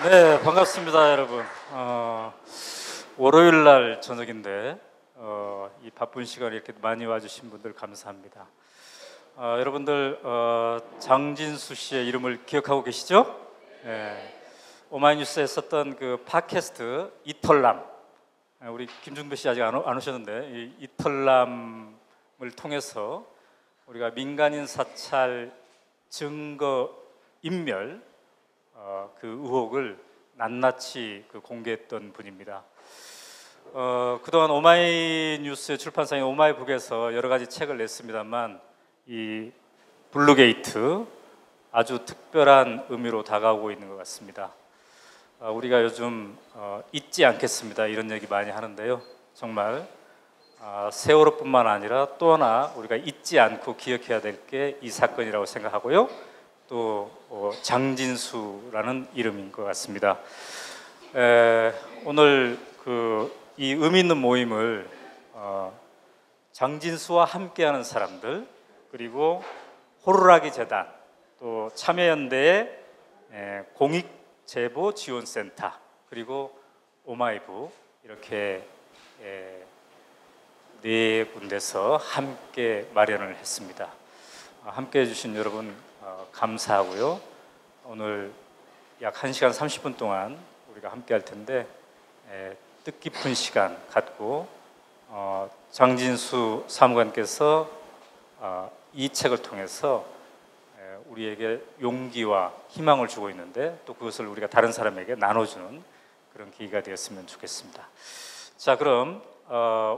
네, 반갑습니다, 여러분. 월요일 날 저녁인데 이 바쁜 시간에 이렇게 많이 와주신 분들 감사합니다. 여러분들 장진수 씨의 이름을 기억하고 계시죠? 네, 오마이뉴스에 썼던 그 팟캐스트 이털남, 우리 김중배 씨 아직 안 오셨는데 이 이털남을 통해서 우리가 민간인 사찰 증거 인멸 그 의혹을 낱낱이 공개했던 분입니다. 그동안 오마이뉴스의 출판사인 오마이북에서 여러 가지 책을 냈습니다만 이 블루게이트 아주 특별한 의미로 다가오고 있는 것 같습니다. 우리가 요즘 잊지 않겠습니다 이런 얘기 많이 하는데요. 정말 세월호뿐만 아니라 또 하나 우리가 잊지 않고 기억해야 될 게 이 사건이라고 생각하고요. 또 장진수라는 이름인 것 같습니다. 오늘 이 의미 있는 모임을 장진수와 함께하는 사람들, 그리고 호루라기 재단, 또 참여연대의 공익제보지원센터, 그리고 오마이북 이렇게 네 군데서 함께 마련을 했습니다. 함께 해주신 여러분 감사하고요. 오늘 약 1시간 30분 동안 우리가 함께 할 텐데 뜻깊은 시간 갖고 장진수 사무관께서 이 책을 통해서 우리에게 용기와 희망을 주고 있는데 또 그것을 우리가 다른 사람에게 나눠주는 그런 기회가 되었으면 좋겠습니다. 자, 그럼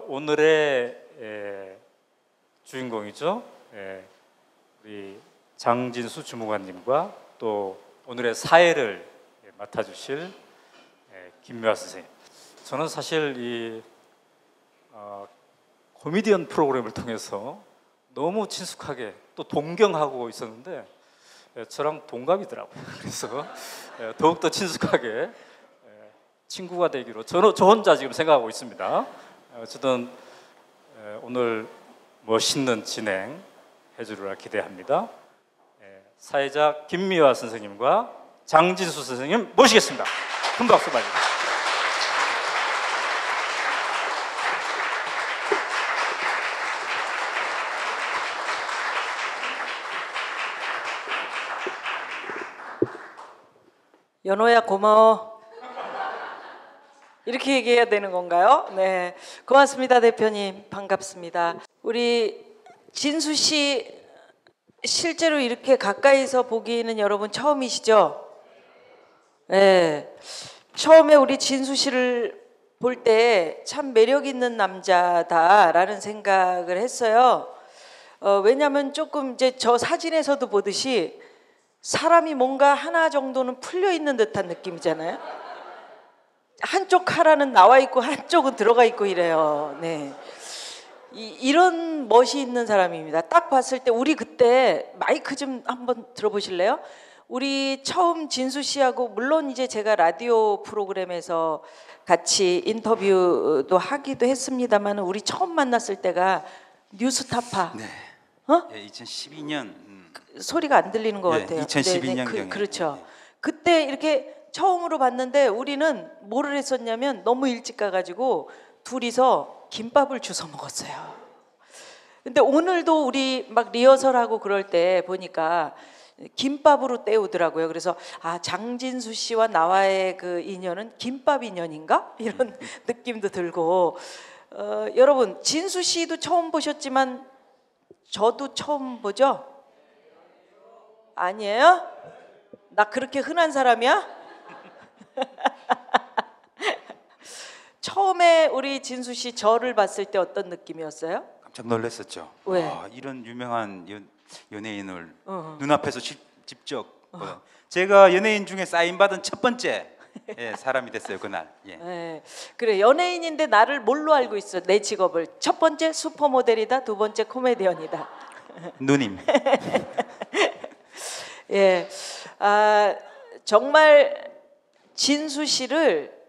오늘의 주인공이죠. 우리 장진수 주무관님과 또 오늘의 사회를 맡아주실 김미화 선생님. 저는 사실 이 코미디언 프로그램을 통해서 너무 친숙하게 또 동경하고 있었는데 저랑 동갑이더라고요. 그래서 더욱더 친숙하게 친구가 되기로 저 혼자 지금 생각하고 있습니다. 어쨌든 오늘 멋있는 진행 해주리라 기대합니다. 사회자 김미화 선생님과 장진수 선생님 모시겠습니다. 큰 박수 맞으세요. 연호야 고마워. 이렇게 얘기해야 되는 건가요? 네, 고맙습니다 대표님. 반갑습니다. 우리 진수 씨 실제로 이렇게 가까이서 보기는 여러분 처음이시죠? 네, 처음에 우리 진수 씨를 볼 때 참 매력 있는 남자다라는 생각을 했어요. 왜냐하면 조금 이제 저 사진에서도 보듯이 사람이 뭔가 하나 정도는 풀려 있는 듯한 느낌이잖아요. 한쪽 카라는 나와 있고 한쪽은 들어가 있고 이래요. 네. 이런 멋이 있는 사람입니다. 딱 봤을 때 우리 그때 마이크 좀 한번 들어보실래요? 우리 처음 진수 씨하고 물론 이제 제가 라디오 프로그램에서 같이 인터뷰도 하기도 했습니다만 우리 처음 만났을 때가 뉴스타파. 네. 예, 2012년 소리가 안 들리는 것 같아요. 2012년경에. 그렇죠. 네. 그때 이렇게 처음으로 봤는데 우리는 뭐를 했었냐면 너무 일찍 가가지고 둘이서 김밥을 주워 먹었어요. 근데 오늘도 우리 막 리허설하고 그럴 때 보니까 김밥으로 때우더라고요. 그래서 장진수 씨와 나와의 그 인연은 김밥 인연인가? 이런 느낌도 들고 여러분 진수 씨도 처음 보셨지만 저도 처음 보죠? 아니에요? 나 그렇게 흔한 사람이야? 처음에 우리 진수 씨 저를 봤을 때 어떤 느낌이었어요? 깜짝 놀랐었죠. 왜? 이런 유명한 연예인을 눈앞에서 직접 제가 연예인 중에 사인 받은 첫 번째 사람이 됐어요 그날. 예. 네. 그래, 연예인인데 나를 뭘로 알고 있어? 내 직업을 첫 번째 슈퍼모델이다, 두 번째 코미디언이다. 누님. 예, 정말 진수 씨를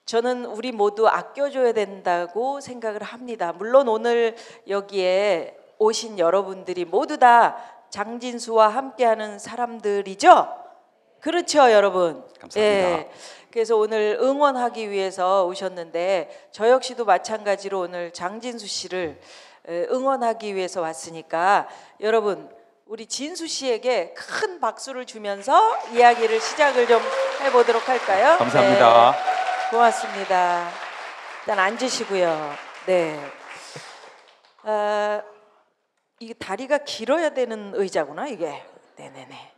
저는 우리 모두 아껴줘야 된다고 생각을 합니다. 물론 오늘 여기에 오신 여러분들이 모두 다 장진수와 함께하는 사람들이죠. 그렇죠, 여러분. 감사합니다. 예. 그래서 오늘 응원하기 위해서 오셨는데 저 역시도 마찬가지로 오늘 장진수 씨를 응원하기 위해서 왔으니까 여러분 우리 진수 씨에게 큰 박수를 주면서 이야기를 시작을 좀 해보도록 할까요? 감사합니다. 네, 고맙습니다. 일단 앉으시고요. 네. 이게 다리가 길어야 되는 의자구나 이게. 네네네.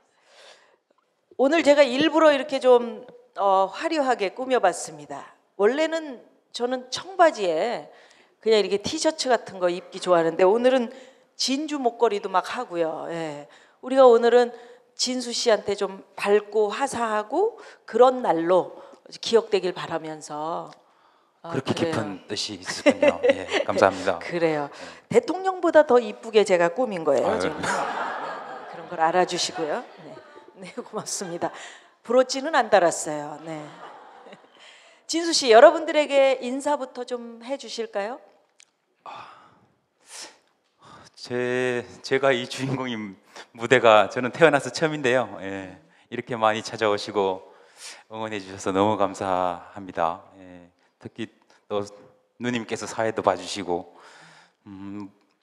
오늘 제가 일부러 이렇게 좀 화려하게 꾸며봤습니다. 원래는 저는 청바지에 그냥 이렇게 티셔츠 같은 거 입기 좋아하는데 오늘은 진주 목걸이도 막 하고요. 예. 우리가 오늘은 진수 씨한테 좀 밝고 화사하고 그런 날로 기억되길 바라면서 그렇게 그래요. 깊은 뜻이 있었군요. 예, 감사합니다. 그래요. 대통령보다 더 이쁘게 제가 꾸민 거예요. 아유. 지금. 그런 걸 알아주시고요. 네. 네, 고맙습니다. 브로치는 안 달았어요. 네. 진수 씨, 여러분들에게 인사부터 좀 해주실까요? 제가 이 주인공인 무대가 저는 태어나서 처음인데요. 예, 이렇게 많이 찾아오시고 응원해 주셔서 너무 감사합니다. 예, 특히 또 누님께서 사회도 봐주시고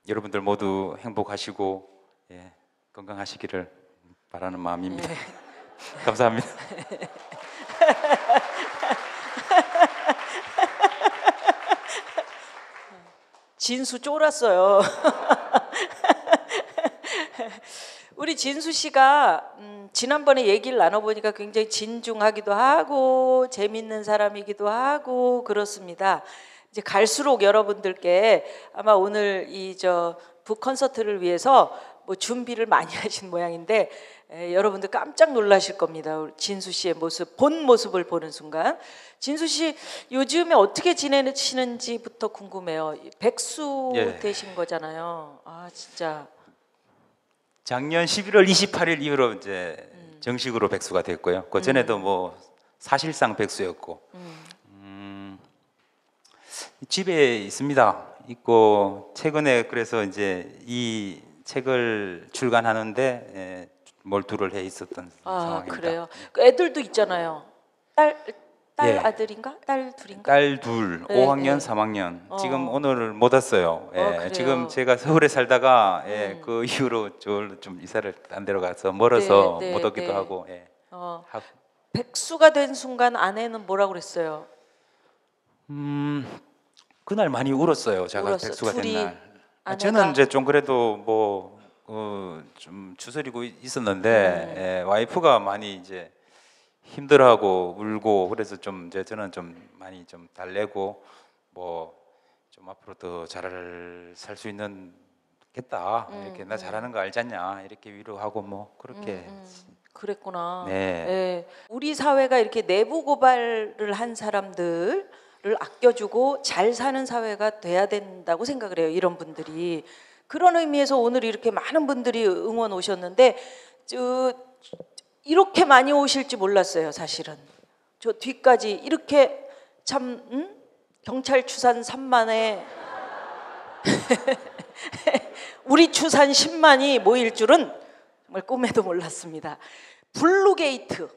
여러분들 모두 행복하시고 예, 건강하시기를 바라는 마음입니다. 네. 감사합니다. 진수 쫄았어요. 우리 진수 씨가 지난번에 얘기를 나눠보니까 굉장히 진중하기도 하고 재밌는 사람이기도 하고 그렇습니다. 이제 갈수록 여러분들께 아마 오늘 이 북 콘서트를 위해서 뭐 준비를 많이 하신 모양인데 여러분들 깜짝 놀라실 겁니다. 우리 진수 씨의 모습, 본 모습을 보는 순간. 진수 씨 요즘에 어떻게 지내시는지부터 궁금해요. 백수 예. 되신 거잖아요. 아 진짜. 작년 11월 28일 이후로 이제 정식으로 백수가 됐고요. 그 전에도 뭐 사실상 백수였고 집에 있습니다. 있고 최근에 그래서 이제 이 책을 출간하는데 몰두를 해 있었던 상황입니다. 그래요. 그 애들도 있잖아요. 딸 예. 아들인가? 딸 둘인가? 딸 둘, 네, 5학년, 네. 3학년. 지금 오늘 못 왔어요. 그래요? 지금 제가 서울에 살다가 그 이후로 좀 이사를 딴 데로 가서 멀어서 네, 네, 못 오기도 네. 하고. 백수가 된 순간 아내는 뭐라고 그랬어요? 그날 많이 울었어요. 제가 울었어. 백수가 된 둘이 날. 아내가? 저는 이제 좀 그래도 뭐 좀 추스리고 있었는데 와이프가 많이 이제 힘들어하고 울고 그래서 좀 이제 저는 좀 많이 좀 달래고 뭐 좀 앞으로 더 잘 살 수 있는 겠다 이렇게 나 잘하는 거 알잖냐 이렇게 위로하고 뭐 그렇게 그랬구나. 네. 예. 우리 사회가 이렇게 내부 고발을 한 사람들을 아껴주고 잘 사는 사회가 돼야 된다고 생각을 해요. 이런 분들이. 그런 의미에서 오늘 이렇게 많은 분들이 응원 오셨는데 이렇게 많이 오실지 몰랐어요. 사실은. 저 뒤까지 이렇게 참 경찰 추산 3만에 우리 추산 10만이 모일 줄은 정말 꿈에도 몰랐습니다. 블루게이트.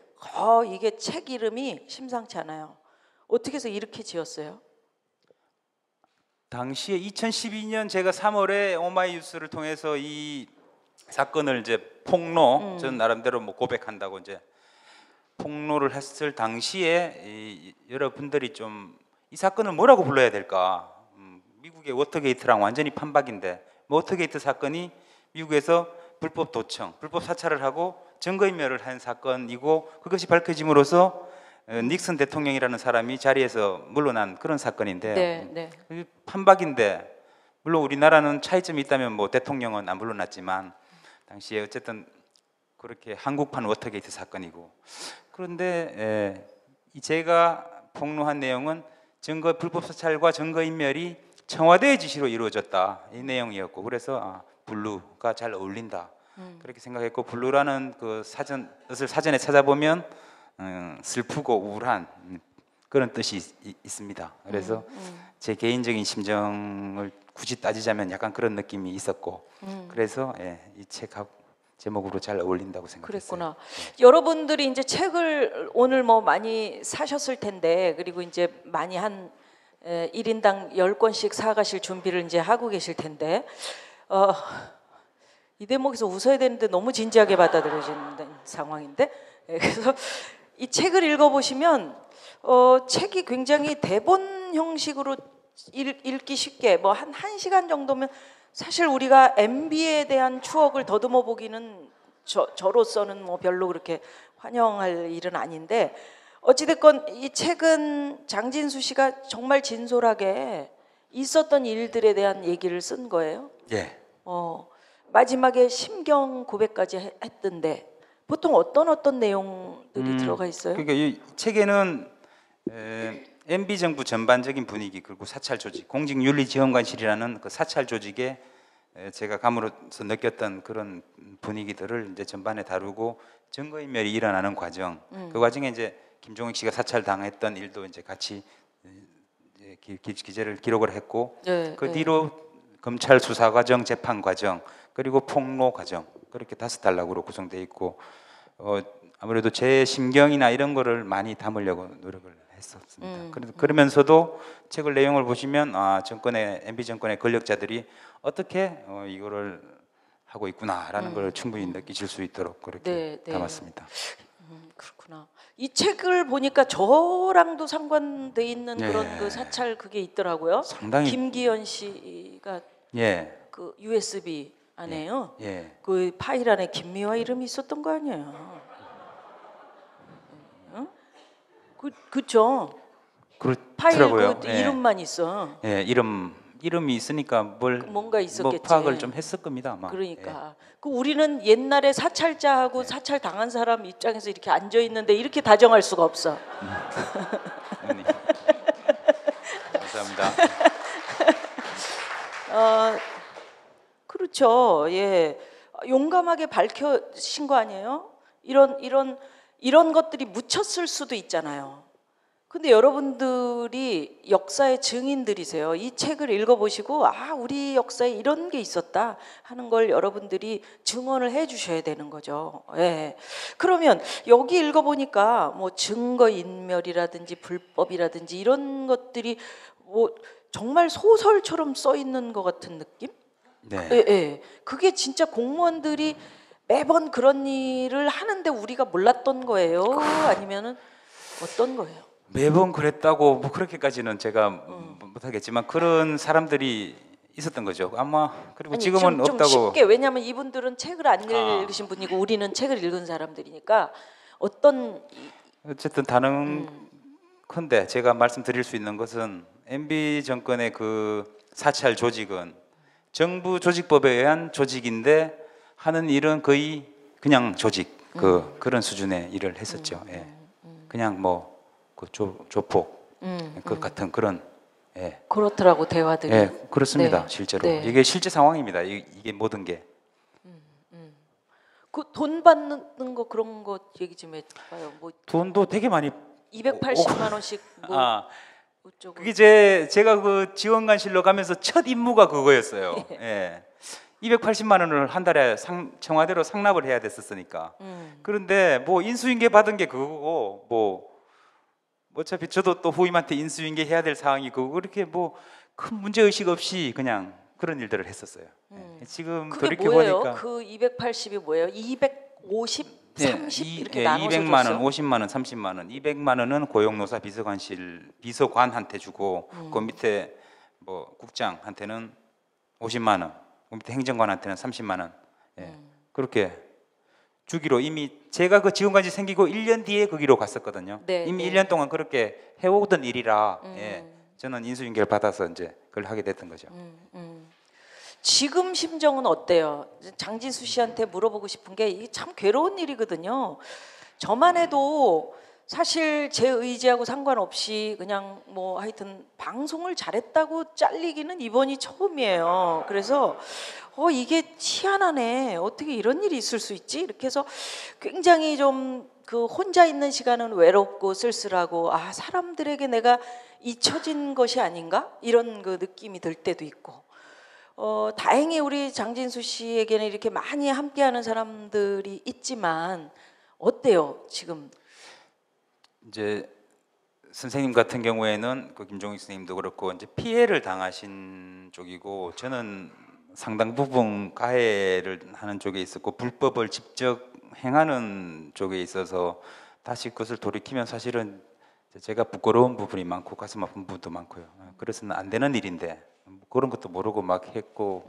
이게 책 이름이 심상치 않아요. 어떻게 해서 이렇게 지었어요? 당시에 2012년 제가 3월에 오마이뉴스를 통해서 이 사건을 이제 폭로, 전 나름대로 뭐 고백한다고 이제 폭로를 했을 당시에 여러분들이 좀 이 사건을 뭐라고 불러야 될까? 미국의 워터게이트랑 완전히 판박인데 워터게이트 사건이 미국에서 불법 도청, 불법 사찰을 하고 증거인멸을 한 사건이고 그것이 밝혀짐으로써 닉슨 대통령이라는 사람이 자리에서 물러난 그런 사건인데 네. 판박인데 물론 우리나라는 차이점이 있다면 뭐 대통령은 안 물러났지만 당시에 어쨌든 그렇게 한국판 워터게이트 사건이고 그런데 제가 폭로한 내용은 불법 사찰과 증거인멸이 청와대의 지시로 이루어졌다 이 내용이었고 그래서 블루가 잘 어울린다 그렇게 생각했고 블루라는 그 뜻을 사전에 찾아보면 슬프고 우울한 그런 뜻이 있습니다. 그래서 제 개인적인 심정을 굳이 따지자면 약간 그런 느낌이 있었고 그래서 이 책하고 제목으로 잘 어울린다고 생각했어요. 그랬구나. 여러분들이 이제 책을 오늘 뭐 많이 사셨을 텐데, 그리고 이제 많이 한 1인당 10권씩 사가실 준비를 이제 하고 계실 텐데, 이 대목에서 웃어야 되는데 너무 진지하게 받아들여지는 상황인데, 그래서 이 책을 읽어보시면 책이 굉장히 대본 형식으로 읽기 쉽게, 뭐 한 1시간 정도면 사실 우리가 MB에 대한 추억을 더듬어 보기는 저로서는 뭐 별로 그렇게 환영할 일은 아닌데, 어찌됐건 이 책은 장진수 씨가 정말 진솔하게 있었던 일들에 대한 얘기를 쓴 거예요. 예. 마지막에 심경 고백까지 했던데 보통 어떤 내용들이 들어가 있어요? 그러니까 이 책에는 MB 정부 전반적인 분위기, 그리고 사찰 조직, 공직윤리지원관실이라는 그 사찰 조직에 제가 감으로서 느꼈던 그런 분위기들을 이제 전반에 다루고, 증거인멸이 일어나는 과정, 그 과정에 이제 김종익 씨가 사찰당했던 일도 이제 같이 기재를 기록을 했고, 네, 그 네. 뒤로 검찰 수사 과정, 재판 과정, 그리고 폭로 과정, 그렇게 5단락으로 구성되어 있고, 아무래도 제 심경이나 이런 거를 많이 담으려고 노력을 했었습니다. 그러면서도 책을 내용을 보시면 정권의 MB 정권의 권력자들이 어떻게 이거를 하고 있구나라는 걸 충분히 느끼실 수 있도록 그렇게 네. 담았습니다. 그렇구나. 이 책을 보니까 저랑도 상관돼 있는 예. 그런 그 사찰 그게 있더라고요. 상당히 김기현 씨가 예. 그 USB 안에요. 예. 그 파일 안에 김미화 이름이 있었던 거 아니에요? 응? 그쵸? 파일 그렇더라고요. 그 예. 이름만 있어. 예, 이름이 있으니까 뭘 뭔가 있었겠지. 뭐 파악을 좀 했을 겁니다, 아마. 그러니까 그 우리는 옛날에 사찰자하고 사찰 당한 사람 입장에서 이렇게 앉아 있는데 이렇게 다정할 수가 없어. 어머니. 감사합니다. 그렇죠. 예, 용감하게 밝혀신 거 아니에요? 이런 것들이 묻혔을 수도 있잖아요. 근데 여러분들이 역사의 증인들이세요. 이 책을 읽어보시고 우리 역사에 이런 게 있었다 하는 걸 여러분들이 증언을 해주셔야 되는 거죠. 예. 그러면 여기 읽어보니까 뭐 증거인멸이라든지 불법이라든지 이런 것들이 뭐 정말 소설처럼 써 있는 것 같은 느낌? 네. 예. 그게 진짜 공무원들이 매번 그런 일을 하는데 우리가 몰랐던 거예요? 아니면은 어떤 거예요? 매번 그랬다고 뭐 그렇게까지는 제가 못하겠지만 그런 사람들이 있었던 거죠. 아마 그리고 아니, 지금은 좀 없다고. 쉽게, 왜냐하면 이분들은 책을 안 읽으신 분이고 우리는 책을 읽은 사람들이니까 어떤 어쨌든 다른 건데 제가 말씀드릴 수 있는 것은 MB 정권의 그 사찰 조직은 정부 조직법에 의한 조직인데 하는 일은 거의 그냥 조직 그런 수준의 일을 했었죠. 예. 그냥 뭐 그 조폭 그 같은 그런. 예. 그렇더라고 대화들이. 예, 그렇습니다. 네. 실제로 네. 이게 실제 상황입니다. 이게 모든 게. 그 돈 받는 거 그런 거 얘기 좀 해봐요. 뭐 돈도 되게 많이 280만 원씩 뭐 어쩌고. 그게 제가 그 지원관실로 가면서 첫 임무가 그거였어요. 예. 280만 원을 한 달에 청와대로 상납을 해야 됐었으니까. 그런데 뭐 인수인계 받은 게 그거고 뭐 어차피 저도 또 후임한테 인수인계 해야 될 상황이 그거 그렇게 뭐 큰 문제 의식 없이 그냥 그런 일들을 했었어요. 예. 지금 그게 돌이켜 뭐예요? 보니까 그 280이 뭐예요? 250, 30 이렇게 나눠서 200만 원, 줬어? 50만 원, 30만 원, 200만 원은 고용노사 비서관한테 주고 그 밑에 뭐 국장한테는 50만 원, 그 밑에 행정관한테는 30만 원. 예. 그렇게 주기로 이미 제가 그 지원관이 생기고 1년 뒤에 거기로 갔었거든요. 네, 이미 네. 1년 동안 그렇게 해오던 일이라 예. 저는 인수인계를 받아서 이제 그걸 하게 됐던 거죠. 지금 심정은 어때요? 장진수 씨한테 물어보고 싶은 게 이게 참 괴로운 일이거든요. 저만 해도 사실 제 의지하고 상관없이 그냥 뭐 하여튼 방송을 잘했다고 잘리기는 이번이 처음이에요. 그래서 이게 희한하네. 어떻게 이런 일이 있을 수 있지? 이렇게 해서 굉장히 좀 그 혼자 있는 시간은 외롭고 쓸쓸하고 사람들에게 내가 잊혀진 것이 아닌가? 이런 그 느낌이 들 때도 있고 다행히 우리 장진수 씨에게는 이렇게 많이 함께하는 사람들이 있지만 어때요 지금? 이제 선생님 같은 경우에는 그 김종익 선생님도 그렇고 이제 피해를 당하신 쪽이고 저는 상당 부분 가해를 하는 쪽에 있었고 불법을 직접 행하는 쪽에 있어서 다시 그것을 돌이키면 사실은 제가 부끄러운 부분이 많고 가슴 아픈 부분도 많고요. 그래서는 안 되는 일인데 그런 것도 모르고 막 했고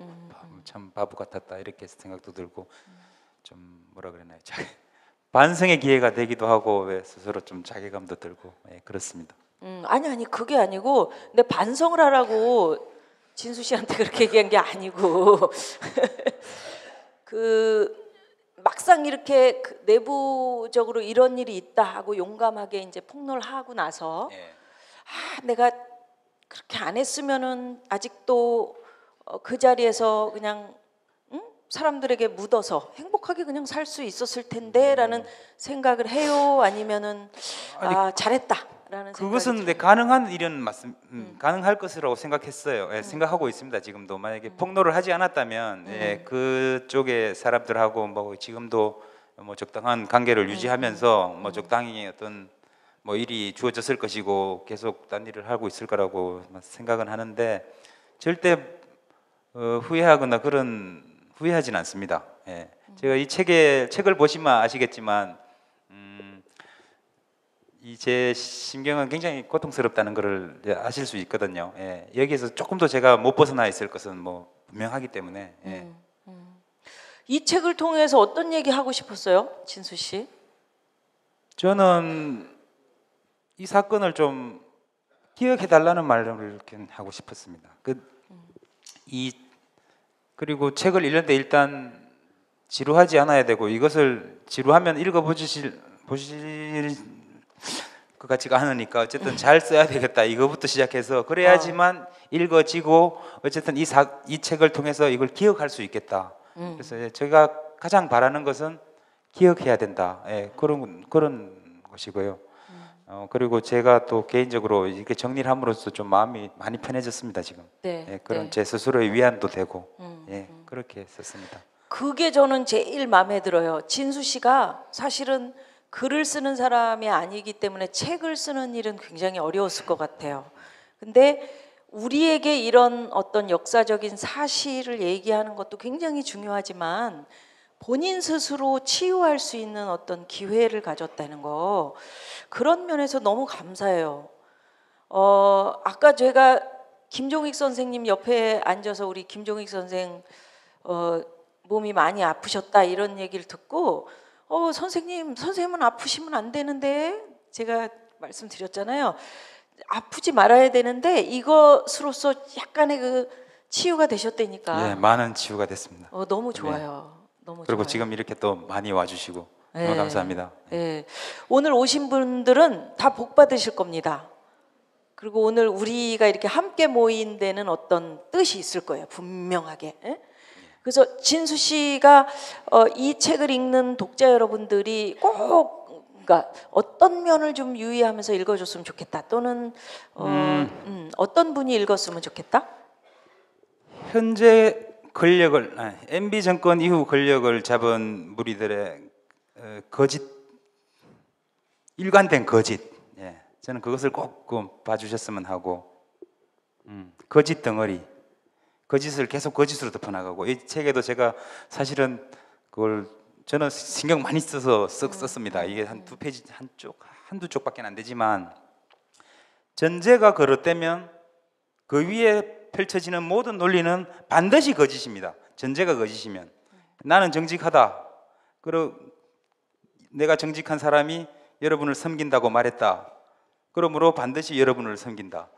참 바보 같았다 이렇게 생각도 들고 좀 뭐라 그러나요? 반성의 기회가 되기도 하고 왜 스스로 좀 자괴감도 들고 그렇습니다. 아니 그게 아니고 근데 반성을 하라고 진수 씨한테 그렇게 얘기한 게 아니고 그 막상 이렇게 그 내부적으로 이런 일이 있다 하고 용감하게 이제 폭로를 하고 나서 내가 그렇게 안 했으면은 아직도 그 자리에서 그냥 사람들에게 묻어서 행복하게 그냥 살 수 있었을 텐데라는 생각을 해요? 아니면은 잘했다라는 그것은 생각이 가능한 일은 가능할 것이라고 생각했어요. 생각하고 있습니다. 지금도 만약에 폭로를 하지 않았다면 그쪽의 사람들하고 뭐 지금도 뭐 적당한 관계를 유지하면서 뭐 적당히 어떤 뭐 일이 주어졌을 것이고 계속 딴 일을 하고 있을 거라고 생각은 하는데 절대 후회하거나 후회하진 않습니다. 제가 이 책을 보시면 아시겠지만 이 제 심경은 굉장히 고통스럽다는 것을 아실 수 있거든요. 여기에서 조금 더 제가 못 벗어나 있을 것은 뭐 분명하기 때문에. 이 책을 통해서 어떤 얘기 하고 싶었어요, 진수 씨? 저는 이 사건을 좀 기억해 달라는 말을 하고 싶었습니다. 그리고 책을 읽는데 일단 지루하지 않아야 되고 이것을 지루하면 보실 것 같지가 않으니까 어쨌든 잘 써야 되겠다 이거부터 시작해서 그래야지만 읽어지고 어쨌든 이 책을 통해서 이걸 기억할 수 있겠다. 그래서 제가 가장 바라는 것은 기억해야 된다. 그런 것이고요. 그리고 제가 또 개인적으로 이렇게 정리를 함으로써 좀 마음이 많이 편해졌습니다 지금. 그런 제 스스로의 위안도 되고 그렇게 썼습니다. 그게 저는 제일 마음에 들어요. 진수 씨가 사실은 글을 쓰는 사람이 아니기 때문에 책을 쓰는 일은 굉장히 어려웠을 것 같아요. 근데 우리에게 이런 어떤 역사적인 사실을 얘기하는 것도 굉장히 중요하지만 본인 스스로 치유할 수 있는 어떤 기회를 가졌다는 거, 그런 면에서 너무 감사해요. 아까 제가 김종익 선생님 옆에 앉아서 우리 김종익 선생 몸이 많이 아프셨다 이런 얘기를 듣고 선생님은 아프시면 안 되는데 제가 말씀드렸잖아요. 아프지 말아야 되는데 이것으로서 약간의 그 치유가 되셨다니까. 많은 치유가 됐습니다. 너무 좋아요. 너무 그리고 좋아요. 지금 이렇게 또 많이 와주시고 정말 감사합니다. 오늘 오신 분들은 다 복 받으실 겁니다. 그리고 오늘 우리가 이렇게 함께 모인 데는 어떤 뜻이 있을 거예요, 분명하게. 그래서 진수 씨가 이 책을 읽는 독자 여러분들이 꼭 그러니까 어떤 면을 좀 유의하면서 읽어줬으면 좋겠다, 또는 어떤 분이 읽었으면 좋겠다? 현재 MB 정권 이후 권력을 잡은 무리들의 일관된 거짓, 저는 그것을 꼭 봐주셨으면 하고, 거짓 덩어리, 거짓을 계속 거짓으로 덮어나가고, 이 책에도 제가 사실은 그걸 저는 신경 많이 써서 썼습니다. 이게 한 두 페이지 한두 쪽밖에 안 되지만, 전제가 그릇되면 그 위에 펼쳐지는 모든 논리는 반드시 거짓입니다. 전제가 거짓이면 나는 정직하다, 그리고 내가 정직한 사람이 여러분을 섬긴다고 말했다, 그러므로 반드시 여러분을 섬긴다.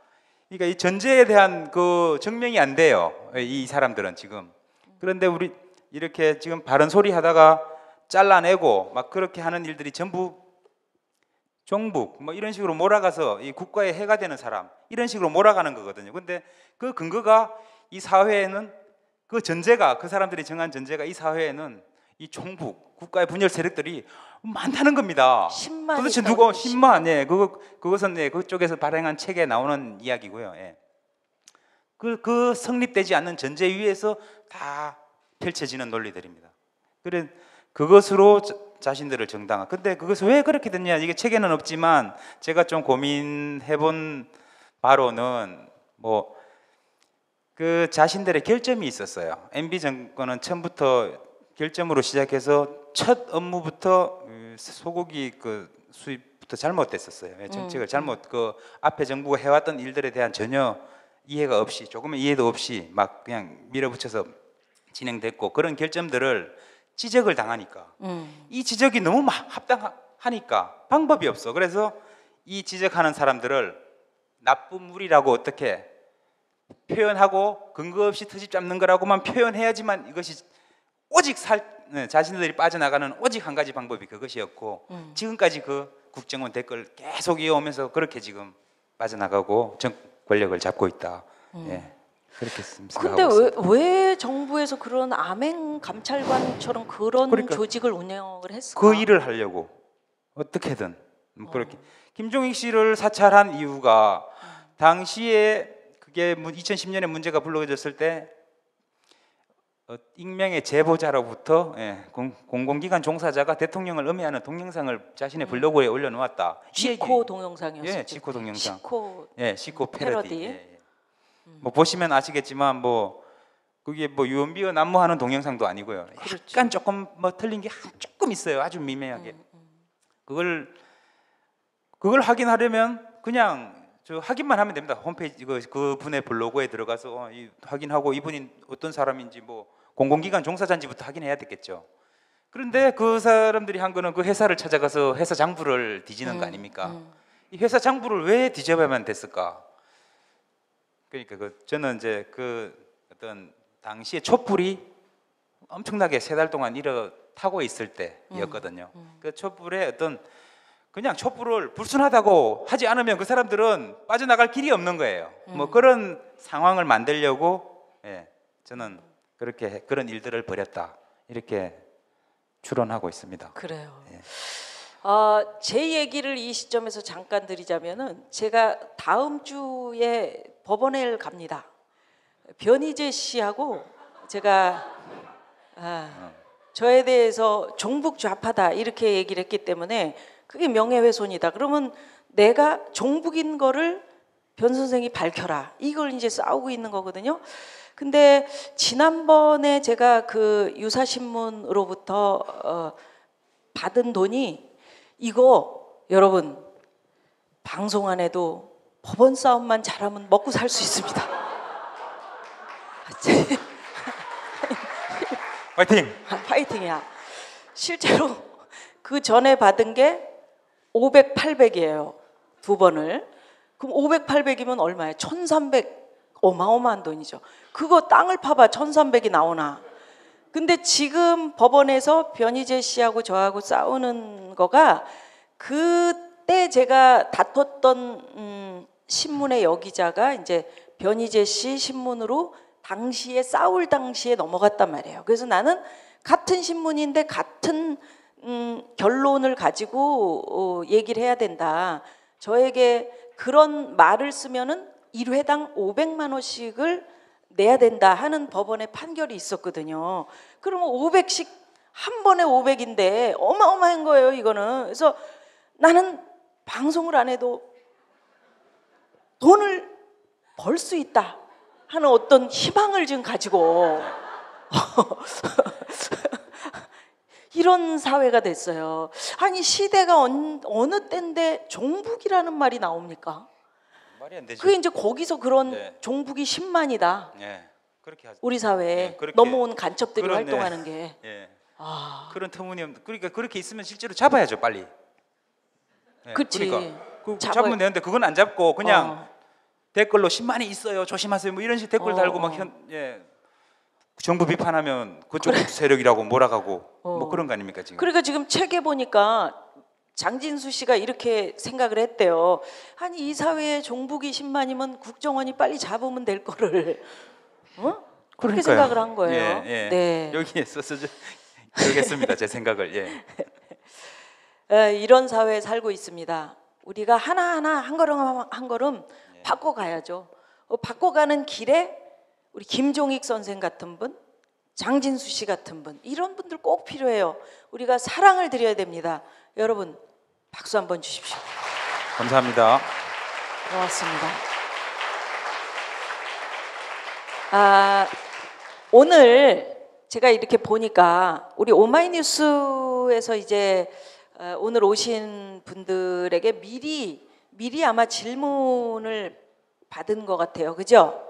그러니까 이 전제에 대한 그 증명이 안 돼요, 이 사람들은 지금. 그런데 우리 이렇게 지금 바른 소리 하다가 잘라내고 막 그렇게 하는 일들이 전부 종북 뭐 이런 식으로 몰아가서 이 국가에 해가 되는 사람, 이런 식으로 몰아가는 거거든요. 근데 그 근거가 이 사회에는, 그 전제가, 그 사람들이 정한 전제가 이 사회에는 이 종북 국가의 분열 세력들이 많다는 겁니다. 10만이 도대체 누가 10만? 그것은 그쪽에서 발행한 책에 나오는 이야기고요. 그 성립되지 않는 전제 위에서 다 펼쳐지는 논리들입니다. 그래 그것으로 자신들을 정당화. 근데 그것이 왜 그렇게 됐냐? 이게 책에는 없지만 제가 좀 고민해본 바로는 뭐 그 자신들의 결점이 있었어요. MB 정권은 처음부터 결점으로 시작해서 첫 업무부터 소고기 그 수입부터 잘못됐었어요. 정책을 잘못 그 앞에 정부가 해왔던 일들에 대한 전혀 이해가 없이 조금의 이해도 없이 막 그냥 밀어붙여서 진행됐고 그런 결점들을 지적을 당하니까 이 지적이 너무 합당하니까 방법이 없어. 그래서 이 지적하는 사람들을 나쁜 무리라고 어떻게 표현하고 근거 없이 트집 잡는 거라고만 표현해야지만 이것이 오직 자신들이 빠져나가는 오직 한 가지 방법이 그것이었고 지금까지 그 국정원 댓글 계속 이어오면서 그렇게 지금 빠져나가고 권력을 잡고 있다. 예, 그렇게 생각하고 근데 있습니다. 왜 정부에서 그런 암행 감찰관처럼 그런 그러니까 조직을 운영을 했을까? 그 일을 하려고 어떻게든 그렇게 김종익 씨를 사찰한 이유가 당시에 그게 2010년에 문제가 불거졌을 때 익명의 제보자로부터 공공기관 종사자가 대통령을 음해하는 동영상을 자신의 블로그에 올려놓았다. 시코 동영상이었어요. 예, 시코 동영상. 시코 시코 패러디. 패러디. 예. 뭐 보시면 아시겠지만 뭐 그게 뭐 유언비어 난무하는 동영상도 아니고요. 그렇죠. 약간 조금 뭐 틀린 게 조금 있어요. 아주 미미하게. 그걸 확인하려면 그냥 확인만 하면 됩니다. 홈페이지 그 분의 블로그에 들어가서 확인하고 이분이 어떤 사람인지 뭐 공공기관 종사자인지부터 확인해야 되겠죠. 그런데 그 사람들이 한 거는 그 회사를 찾아가서 회사 장부를 뒤지는 거 아닙니까? 이 회사 장부를 왜 뒤져야만 됐을까? 그러니까 저는 이제 그 어떤 당시에 촛불이 엄청나게 3달 동안 타고 있을 때였거든요. 그 촛불에 어떤 그냥 촛불을 불순하다고 하지 않으면 그 사람들은 빠져나갈 길이 없는 거예요. 뭐 그런 상황을 만들려고 저는 그렇게 그런 일들을 벌였다 이렇게 추론하고 있습니다. 그래요. 예. 제 얘기를 이 시점에서 잠깐 드리자면은 제가 다음 주에 법원에 갑니다. 변희재 씨하고 제가 저에 대해서 종북 좌파다 이렇게 얘기를 했기 때문에 그게 명예훼손이다. 그러면 내가 종북인 거를 변 선생이 밝혀라. 이걸 이제 싸우고 있는 거거든요. 근데 지난번에 제가 그 유사신문으로부터 받은 돈이 이거 여러분 방송 안 해도 법원 싸움만 잘하면 먹고 살 수 있습니다. 화이팅! 파이팅이야. 실제로 그 전에 받은 게 500, 800이에요. 두 번을. 그럼 500, 800이면 얼마예요? 1300. 어마어마한 돈이죠. 그거 땅을 파봐 1300이 나오나. 근데 지금 법원에서 변희재 씨하고 저하고 싸우는 거가 그때 제가 다퉜던 신문의 여기자가 이제 변희재 씨 신문으로 당시에 싸울 당시에 넘어갔단 말이에요. 그래서 나는 같은 신문인데 같은 결론을 가지고 얘기를 해야 된다. 저에게 그런 말을 쓰면은 1회당 500만 원씩을 내야 된다 하는 법원의 판결이 있었거든요. 그러면 500씩 한 번에 500인데 어마어마한 거예요, 이거는. 그래서 나는 방송을 안 해도 돈을 벌 수 있다 하는 어떤 희망을 지금 가지고 이런 사회가 됐어요. 아니 시대가 어느 때인데 종북이라는 말이 나옵니까? 말이 안 되죠. 그게 이제 거기서 그런 네. 종북이 10만이다. 그렇게 하죠. 우리 사회에 네, 그렇게 넘어온 간첩들이 그런, 활동하는 게. 그런 터무니없는 그러니까 그렇게 있으면 실제로 잡아야죠 빨리. 그치. 그러니까 잡아야- 잡으면 되는데 그건 안 잡고 그냥 댓글로 10만이 있어요 조심하세요 뭐 이런 식 댓글 달고 막 정부 비판하면 그쪽 세력이라고 몰아가고 뭐 그런 거 아닙니까 지금? 그러니까 지금 책에 보니까 장진수 씨가 이렇게 생각을 했대요. 아니 이 사회에 종북이 10만이면 국정원이 빨리 잡으면 될 거를 그렇게 그러니까요. 생각을 한 거예요. 네. 여기에 써서 그러겠습니다 제 생각을. 이런 사회에 살고 있습니다. 우리가 하나하나 한 걸음 한 걸음 바꿔가야죠. 바꿔가는 길에 우리 김종익 선생 같은 분, 장진수 씨 같은 분, 이런 분들 꼭 필요해요. 우리가 사랑을 드려야 됩니다. 여러분 박수 한번 주십시오. 감사합니다. 고맙습니다. 오늘 제가 이렇게 보니까 우리 오마이뉴스에서 이제 오늘 오신 분들에게 미리 아마 질문을 받은 것 같아요. 그죠?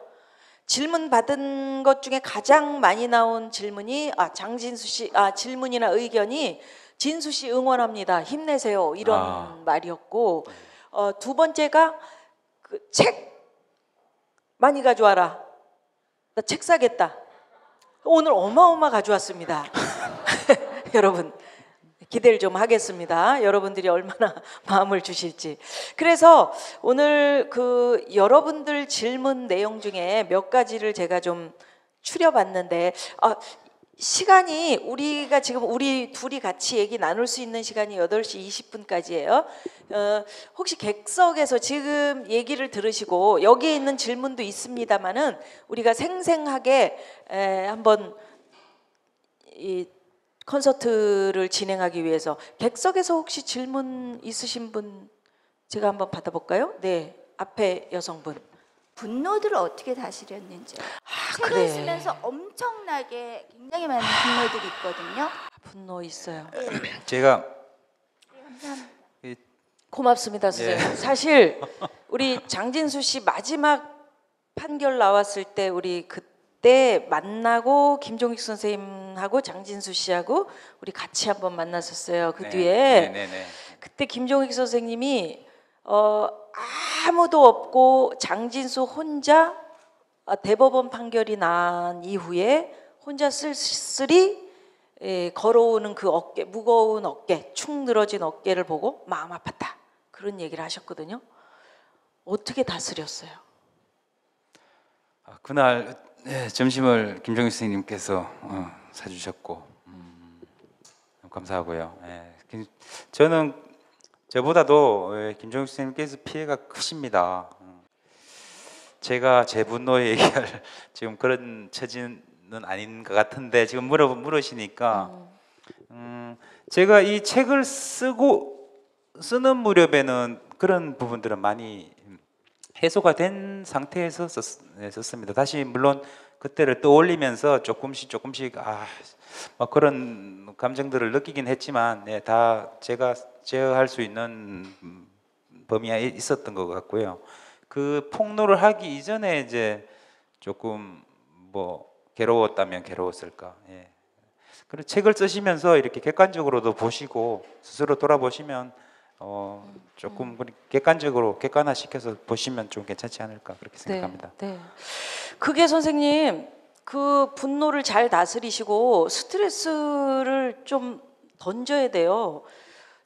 질문 받은 것 중에 가장 많이 나온 질문이 장진수 씨 질문이나 의견이 진수 씨 응원합니다. 힘내세요. 이런 말이었고 두 번째가 그 책 많이 가져와라. 나 책 사겠다. 오늘 어마어마 가져왔습니다. 여러분 기대를 좀 하겠습니다. 여러분들이 얼마나 마음을 주실지. 그래서 오늘 그 여러분들 질문 내용 중에 몇 가지를 제가 좀 추려봤는데 시간이 우리가 지금 우리 둘이 같이 얘기 나눌 수 있는 시간이 8시 20분까지예요. 혹시 객석에서 지금 얘기를 들으시고 여기에 있는 질문도 있습니다만은 우리가 생생하게 한번 이 콘서트를 진행하기 위해서 객석에서 혹시 질문 있으신 분 제가 한번 받아볼까요? 네, 앞에 여성분. 분노들을 어떻게 다스렸는지요. 책을 그래. 쓰면서 엄청나게 굉장히 많은 분노들이 있거든요. 분노 있어요. 제가 네, 감사합니다. 고맙습니다, 선생님. 사실 우리 장진수 씨 마지막 판결 나왔을 때 우리 그때 만나고 김종익 선생님하고 장진수 씨하고 우리 같이 한번 만났었어요. 그 뒤에 그때 김종익 선생님이 아무도 없고 장진수 혼자 대법원 판결이 난 이후에 혼자 쓸쓸히 걸어오는 그 어깨, 무거운 어깨, 축 늘어진 어깨를 보고 마음 아팠다. 그런 얘기를 하셨거든요. 어떻게 다스렸어요? 그날 점심을 김종익 선생님께서 사주셨고 감사하고요. 저는 저보다도 김종익 선생님께서 피해가 크십니다. 제가 제 분노에 얘기할 지금 그런 처지는 아닌 것 같은데 지금 물으시니까 제가 이 책을 쓰는 무렵에는 그런 부분들은 많이 해소가 된 상태에서 썼습니다. 다시 물론 그때를 떠올리면서 조금씩 막 그런 감정들을 느끼긴 했지만 다 제가 제어할 수 있는 범위에 있었던 것 같고요. 그 폭로를 하기 이전에 이제 조금 뭐 괴로웠다면 괴로웠을까. 그리고 책을 쓰시면서 이렇게 객관적으로도 보시고 스스로 돌아보시면 조금 객관적으로 객관화시켜서 보시면 좀 괜찮지 않을까 그렇게 생각합니다. 네. 그게 선생님 그 분노를 잘 다스리시고 스트레스를 좀 던져야 돼요.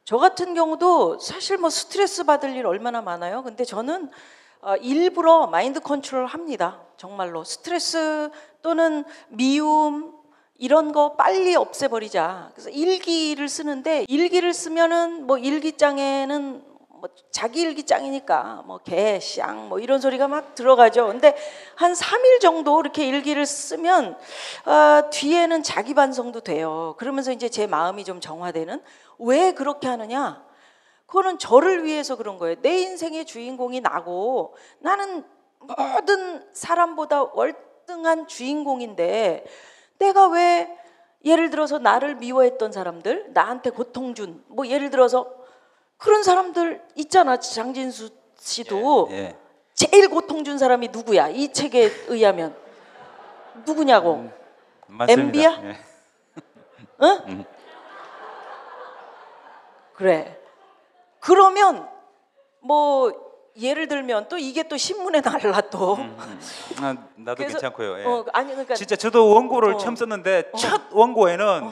저 같은 경우도 사실 뭐 스트레스 받을 일 얼마나 많아요. 근데 저는 일부러 마인드 컨트롤 합니다. 정말로 스트레스 또는 미움 이런 거 빨리 없애버리자. 그래서 일기를 쓰는데 일기를 쓰면은 뭐 일기장에는 뭐 자기 일기장이니까 뭐 개, 쌍 뭐 이런 소리가 막 들어가죠. 근데 한 3일 정도 이렇게 일기를 쓰면 뒤에는 자기 반성도 돼요. 그러면서 이제 제 마음이 좀 정화되는. 왜 그렇게 하느냐? 그거는 저를 위해서 그런 거예요. 내 인생의 주인공이 나고 나는 모든 사람보다 월등한 주인공인데 내가 왜 예를 들어서 나를 미워했던 사람들, 나한테 고통 준 뭐 예를 들어서 그런 사람들 있잖아. 장진수 씨도 제일 고통 준 사람이 누구야? 이 책에 의하면 누구냐고? MB야? 응? 그래. 그러면 뭐 예를 들면 또 이게 또 신문에 날라 또. 나도 그래서, 괜찮고요. 아니 그러니까 진짜 저도 원고를 처음 썼는데 첫 원고에는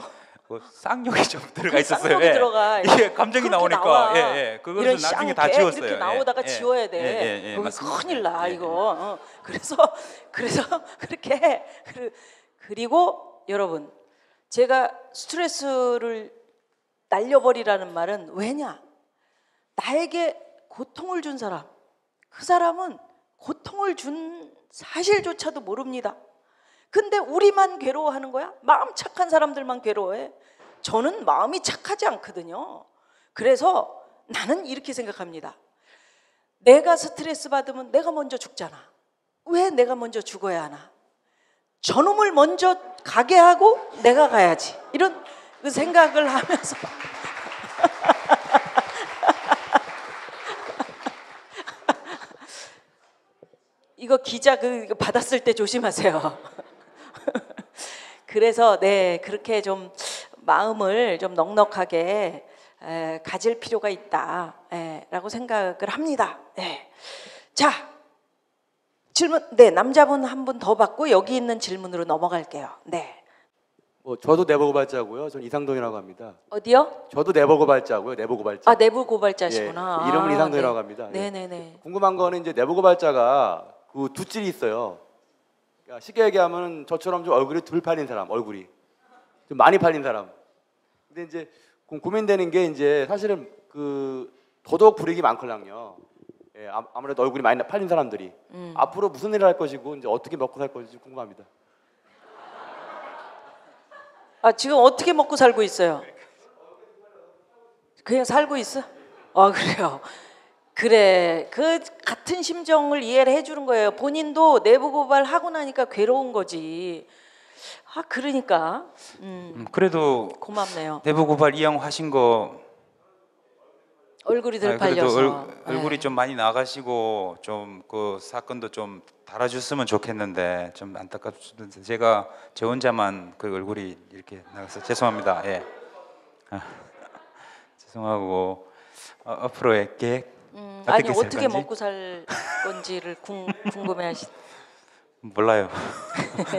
쌍욕이 좀 들어가 있었어요. 쌍욕이 들어가. 이게 감정이 나오니까 나와. 그것을 이런 나중에 쌍, 다 개 지웠어요. 이렇게 나오다가 지워야 돼. 거기 맞습니다. 큰일 나 이거. 그래서 그렇게 그리고 여러분 제가 스트레스를 날려버리라는 말은 왜냐? 나에게 고통을 준 사람, 그 사람은 고통을 준 사실조차도 모릅니다. 근데 우리만 괴로워하는 거야? 마음 착한 사람들만 괴로워해. 저는 마음이 착하지 않거든요. 그래서 나는 이렇게 생각합니다. 내가 스트레스 받으면 내가 먼저 죽잖아. 왜 내가 먼저 죽어야 하나? 저놈을 먼저 가게 하고 내가 가야지. 이런 그 생각을 하면서 이거 기자 이거 받았을 때 조심하세요. 그래서 네, 그렇게 좀 마음을 좀 넉넉하게 가질 필요가 있다라고 생각을 합니다. 자, 질문, 네, 남자분 한 분 더 받고 여기 있는 질문으로 넘어갈게요. 네, 저도 내부 고발자고요. 전 이상동이라고 합니다. 어디요? 저도 내부 고발자고요. 내부 고발자. 아, 내부 고발자시구나. 예, 이름은 아, 이상동이라고 네. 합니다. 예. 네네네. 궁금한 거는 이제 내부 고발자가 그 두 찔이 있어요. 그러니까 쉽게 얘기하면 저처럼 좀 얼굴이 덜 팔린 사람, 얼굴이 좀 많이 팔린 사람. 근데 이제 고민되는 게 이제 사실은 그 더더욱 불이익이 많걸랑요. 예, 아무래도 얼굴이 많이 팔린 사람들이 앞으로 무슨 일을 할 것이고 이제 어떻게 먹고 살 것인지 궁금합니다. 아, 지금 어떻게 먹고 살고 있어요? 그냥 살고 있어? 아, 그래요. 그래, 그 같은 심정을 이해를 해주는 거예요. 본인도 내부 고발하고 나니까 괴로운 거지. 아, 그러니까 그래도 고맙네요. 내부 고발 이용하신 거 얼굴이 덜 그래도 팔려서. 얼굴이 네. 좀 많이 나가시고 좀 그 사건도 좀 달아줬으면 좋겠는데 좀 안타깝습니다. 제가 저 혼자만 그 얼굴이 이렇게 나가서 죄송합니다. 예. 죄송하고 앞으로의 계획 아니 어떻게 살 어떻게 건지? 먹고 살 건지를 궁금해하시. 몰라요.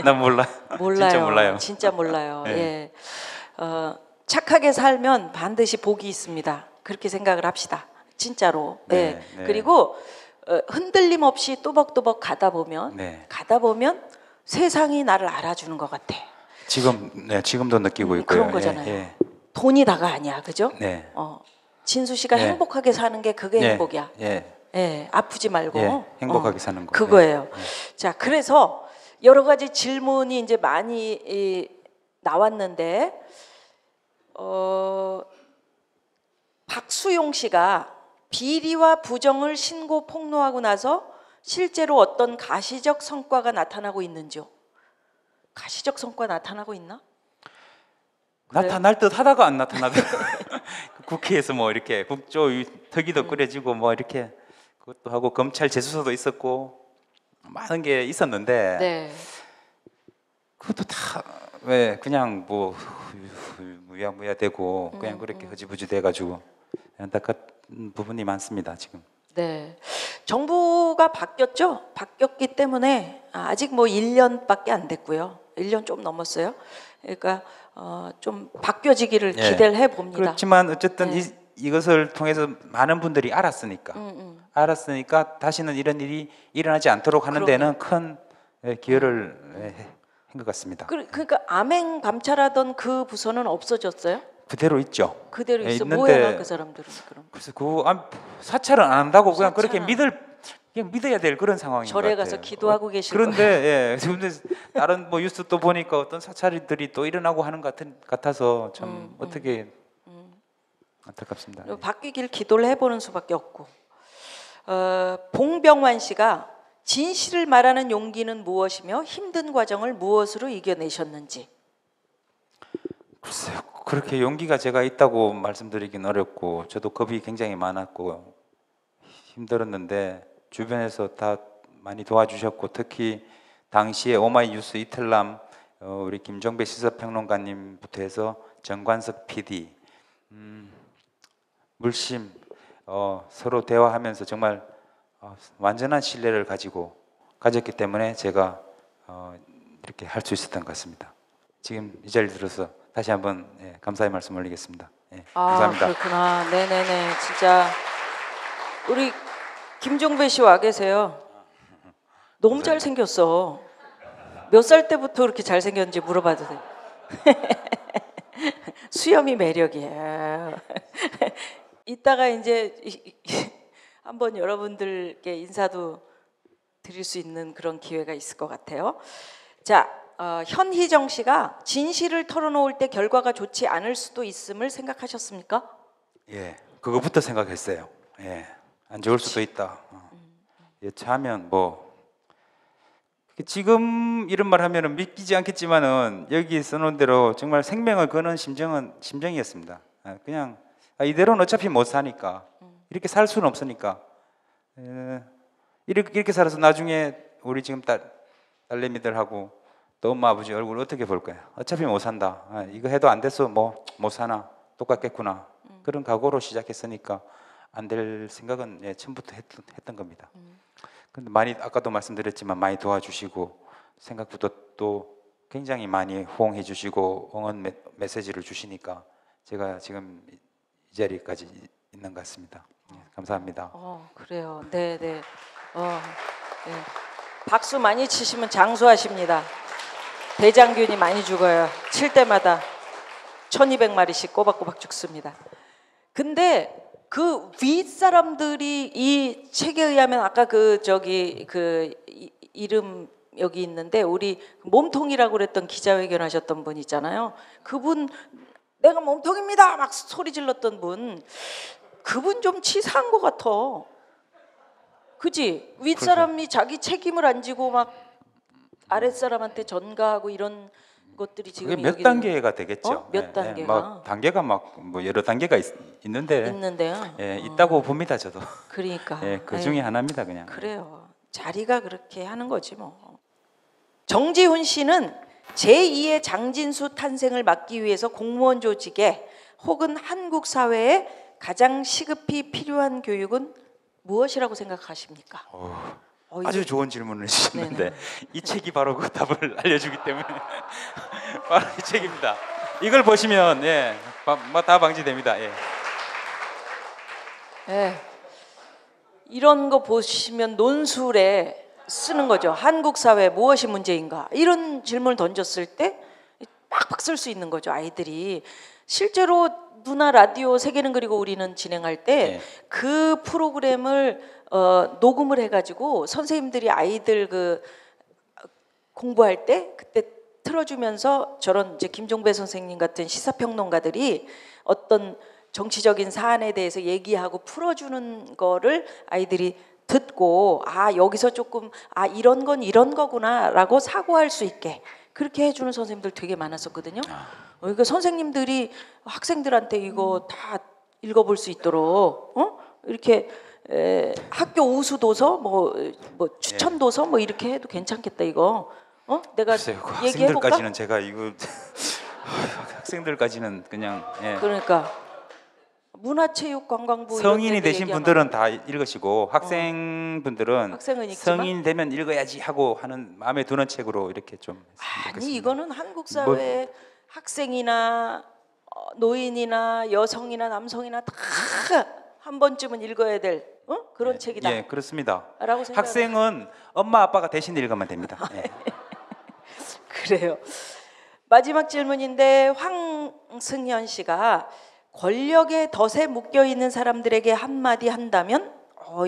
난 몰라. 몰라요. 진짜 몰라요. 진짜 몰라요. 네. 예. 착하게 살면 반드시 복이 있습니다. 그렇게 생각을 합시다. 진짜로. 네, 예. 네. 그리고 흔들림 없이 또박또박 가다 보면 네. 세상이 나를 알아주는 것 같아. 지금도 느끼고 있고요. 그런 거잖아요. 예, 돈이 다가 아니야, 그죠? 네. 진수 씨가 네. 행복하게 사는 게 그게 예, 행복이야. 예. 예, 아프지 말고 예, 행복하게 사는 거. 그거예요. 예. 자, 그래서 여러 가지 질문이 이제 많이 나왔는데 박수용 씨가 비리와 부정을 신고 폭로하고 나서 실제로 어떤 가시적 성과가 나타나고 있는지요? 가시적 성과 나타나고 있나? 나타날 듯 하다가 안 나타나더라고요. 국회에서 뭐 이렇게 국조특위도 꾸려지고 뭐 이렇게 그것도 하고 검찰 재수사도 있었고 많은 게 있었는데 네. 그것도 다 왜 그냥 뭐 무야무야 되고 그냥 그렇게 흐지부지 돼가지고 안타까운 부분이 많습니다 지금. 네. 정부가 바뀌었죠? 바뀌었기 때문에 아직 뭐 1년밖에 안 됐고요. 1년 좀 넘었어요. 그러니까 좀 바뀌어지기를 예. 기대를 해봅니다. 그렇지만 어쨌든 네. 이것을 통해서 많은 분들이 알았으니까 알았으니까 다시는 이런 일이 일어나지 않도록 하는 데는 큰 기여를 한 것 같습니다. 그러니까 암행 감찰하던 그 부서는 없어졌어요? 그대로 있죠. 그대로 있어. 있는데 뭐야 그 사람들은 그럼? 그래서 사찰은 안 한다고 그냥 그렇게 사찰은 그냥 믿어야 될 그런 상황인 것 절에 같아요. 가서 기도하고 계실 그런데 거예요. 예, 근데 다른 뭐 뉴스 또 보니까 어떤 사찰들이 또 일어나고 하는 것 같아서 참 어떻게 안타깝습니다. 바뀌길 기도를 해보는 수밖에 없고. 봉병환 씨가 진실을 말하는 용기는 무엇이며 힘든 과정을 무엇으로 이겨내셨는지. 글쎄요, 그렇게 용기가 제가 있다고 말씀드리긴 어렵고 저도 겁이 굉장히 많았고 힘들었는데 주변에서 다 많이 도와주셨고 특히 당시에 오마이뉴스 이틀남 우리 김종배 시사평론가님부터 해서 정관석 PD 물심 서로 대화하면서 정말 완전한 신뢰를 가졌기 때문에 제가 이렇게 할 수 있었던 것 같습니다. 지금 이 자리를 들어서 다시 한번 감사의 말씀 올리겠습니다. 감사합니다. 그렇구나. 네네네. 진짜 우리 김종배 씨 와 계세요. 너무 잘생겼어. 몇 살 때부터 그렇게 잘생겼는지 물어봐도 돼. 수염이 매력이에요. 이따가 이제 한번 여러분들께 인사도 드릴 수 있는 그런 기회가 있을 것 같아요. 자, 현희정 씨가 진실을 털어놓을 때 결과가 좋지 않을 수도 있음을 생각하셨습니까? 예, 그거부터 생각했어요. 예, 안 좋을 수도 있다. 여차하면 뭐 지금 이런 말 하면은 믿기지 않겠지만은 여기 써놓은 대로 정말 생명을 거는 심정이었습니다. 그냥 이대로는 어차피 못 사니까 이렇게 살 수는 없으니까 이렇게 살아서 나중에 우리 지금 딸내미들하고 또 엄마 아버지 얼굴 어떻게 볼 거야? 어차피 못 산다. 이거 해도 안 됐어. 뭐 못 사나 똑같겠구나. 그런 각오로 시작했으니까 안 될 생각은 처음부터 했던 겁니다. 근데 많이 아까도 말씀드렸지만 많이 도와주시고 생각보다 또 굉장히 많이 호응해 주시고 응원 메시지를 주시니까 제가 지금 이 자리까지 있는 것 같습니다. 감사합니다. 그래요. 네, 네. 네. 박수 많이 치시면 장수하십니다. 대장균이 많이 죽어요. 칠 때마다 1200마리씩 꼬박꼬박 죽습니다. 근데 그 윗사람들이 이 책에 의하면 아까 이름 여기 있는데 우리 몸통이라고 그랬던 기자회견 하셨던 분 있잖아요. 그분 내가 몸통입니다 막 소리 질렀던 분, 그분 좀 치사한 것 같아. 그지? 윗사람이 자기 책임을 안 지고 막 아랫사람한테 전가하고 이런 것들이 지금 그게 몇 단계가 되겠죠. 몇 단계가? 막 단계가 막 뭐 여러 단계가 있는데요. 있다고 봅니다, 저도. 그러니까. 그 중에 하나입니다, 그냥. 그래요. 자리가 그렇게 하는 거지 뭐. 정지훈 씨는 제2의 장진수 탄생을 막기 위해서 공무원 조직에 혹은 한국 사회에 가장 시급히 필요한 교육은 무엇이라고 생각하십니까? 아주 좋은 질문을 주셨는데 이 책이 바로 그 답을 알려주기 때문에 바로 이 책입니다. 이걸 보시면 다 방지됩니다. 이런 거 보시면 논술에 쓰는 거죠. 한국 사회 무엇이 문제인가 이런 질문을 던졌을 때 빡빡 쓸 수 있는 거죠. 아이들이 실제로 누나 라디오 세계는 그리고 우리는 진행할 때 그 프로그램을 녹음을 해가지고 선생님들이 아이들 그 공부할 때 그때 틀어주면서 저런 이제 김종배 선생님 같은 시사평론가들이 어떤 정치적인 사안에 대해서 얘기하고 풀어주는 거를 아이들이 듣고 여기서 조금 이런 건 이런 거구나라고 사고할 수 있게 그렇게 해주는 선생님들 되게 많았었거든요. 그러니까 선생님들이 학생들한테 이거 다 읽어볼 수 있도록 이렇게 학교 우수 도서 뭐 추천 도서 뭐 이렇게 해도 괜찮겠다 이거. 내가 글쎄요, 그 얘기해볼까? 학생들까지는 제가 이거 학생들까지는 그냥 그러니까 문화체육관광부 성인이 이런 데도 되신 얘기하면 분들은 다 읽으시고 학생분들은 학생은 읽지만? 성인 되면 읽어야지 하고 하는 마음에 드는 책으로 이렇게 좀 했으면 좋겠습니다. 아니 이거는 한국 사회 학생이나 노인이나 여성이나 남성이나 다 한 번쯤은 읽어야 될 그런 책이다. 예, 그렇습니다. 라고 생각을 학생은 엄마 아빠가 대신 읽으면 됩니다. 그래요. 마지막 질문인데 황승현 씨가 권력의 덫에 묶여 있는 사람들에게 한마디 한다면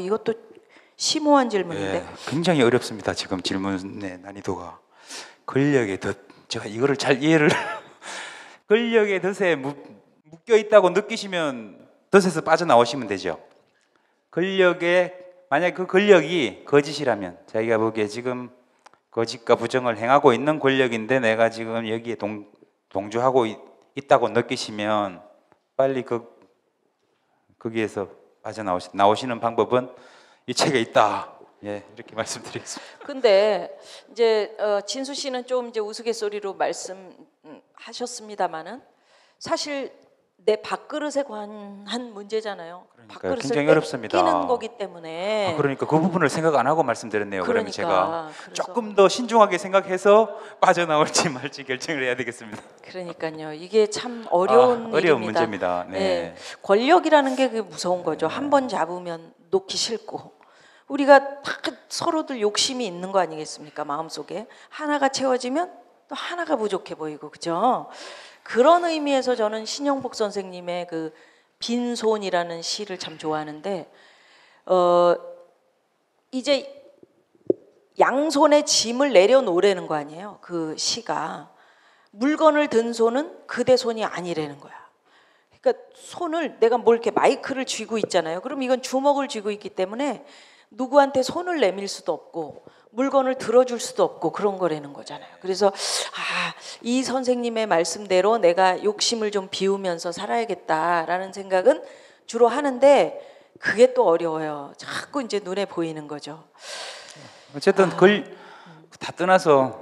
이것도 심오한 질문인데 굉장히 어렵습니다. 지금 질문의 난이도가 권력의 덫. 제가 이거를 잘 이해를 권력의 덫에 묶여 있다고 느끼시면 덫에서 빠져나오시면 되죠. 만약 그 권력이 거짓이라면 자기가 보기에 지금 거짓과 부정을 행하고 있는 권력인데 내가 지금 여기에 동조하고 있다고 느끼시면 빨리 거기에서 나오시는 방법은 이 책에 있다. 이렇게 말씀드리겠습니다. 근데 이제 진수 씨는 좀 이제 우스갯소리로 말씀하셨습니다만은 사실 내 밥그릇에 관한 문제잖아요. 밥그릇을 굉장히 어렵습니다. 끼는 거기 때문에. 그러니까 그 부분을 생각 안 하고 말씀드렸네요. 그러면 제가 그래서. 조금 더 신중하게 생각해서 빠져나올지 말지 결정을 해야 되겠습니다. 그러니까요. 이게 참 어려운 일입니다. 어려운 문제입니다. 네. 권력이라는 게 그게 무서운 거죠. 한 번 잡으면 놓기 싫고. 우리가 다 서로들 욕심이 있는 거 아니겠습니까? 마음속에 하나가 채워지면 또 하나가 부족해 보이고, 그죠? 그런 의미에서 저는 신영복 선생님의 그 빈손이라는 시를 참 좋아하는데, 이제 양손에 짐을 내려놓으라는 거 아니에요. 그 시가. 물건을 든 손은 그대 손이 아니라는 거야. 그러니까 손을 내가 뭘 이렇게 마이크를 쥐고 있잖아요. 그럼 이건 주먹을 쥐고 있기 때문에 누구한테 손을 내밀 수도 없고 물건을 들어줄 수도 없고 그런 거라는 거잖아요. 그래서 이 선생님의 말씀대로 내가 욕심을 좀 비우면서 살아야겠다라는 생각은 주로 하는데 그게 또 어려워요. 자꾸 이제 눈에 보이는 거죠. 어쨌든 그걸 다 떠나서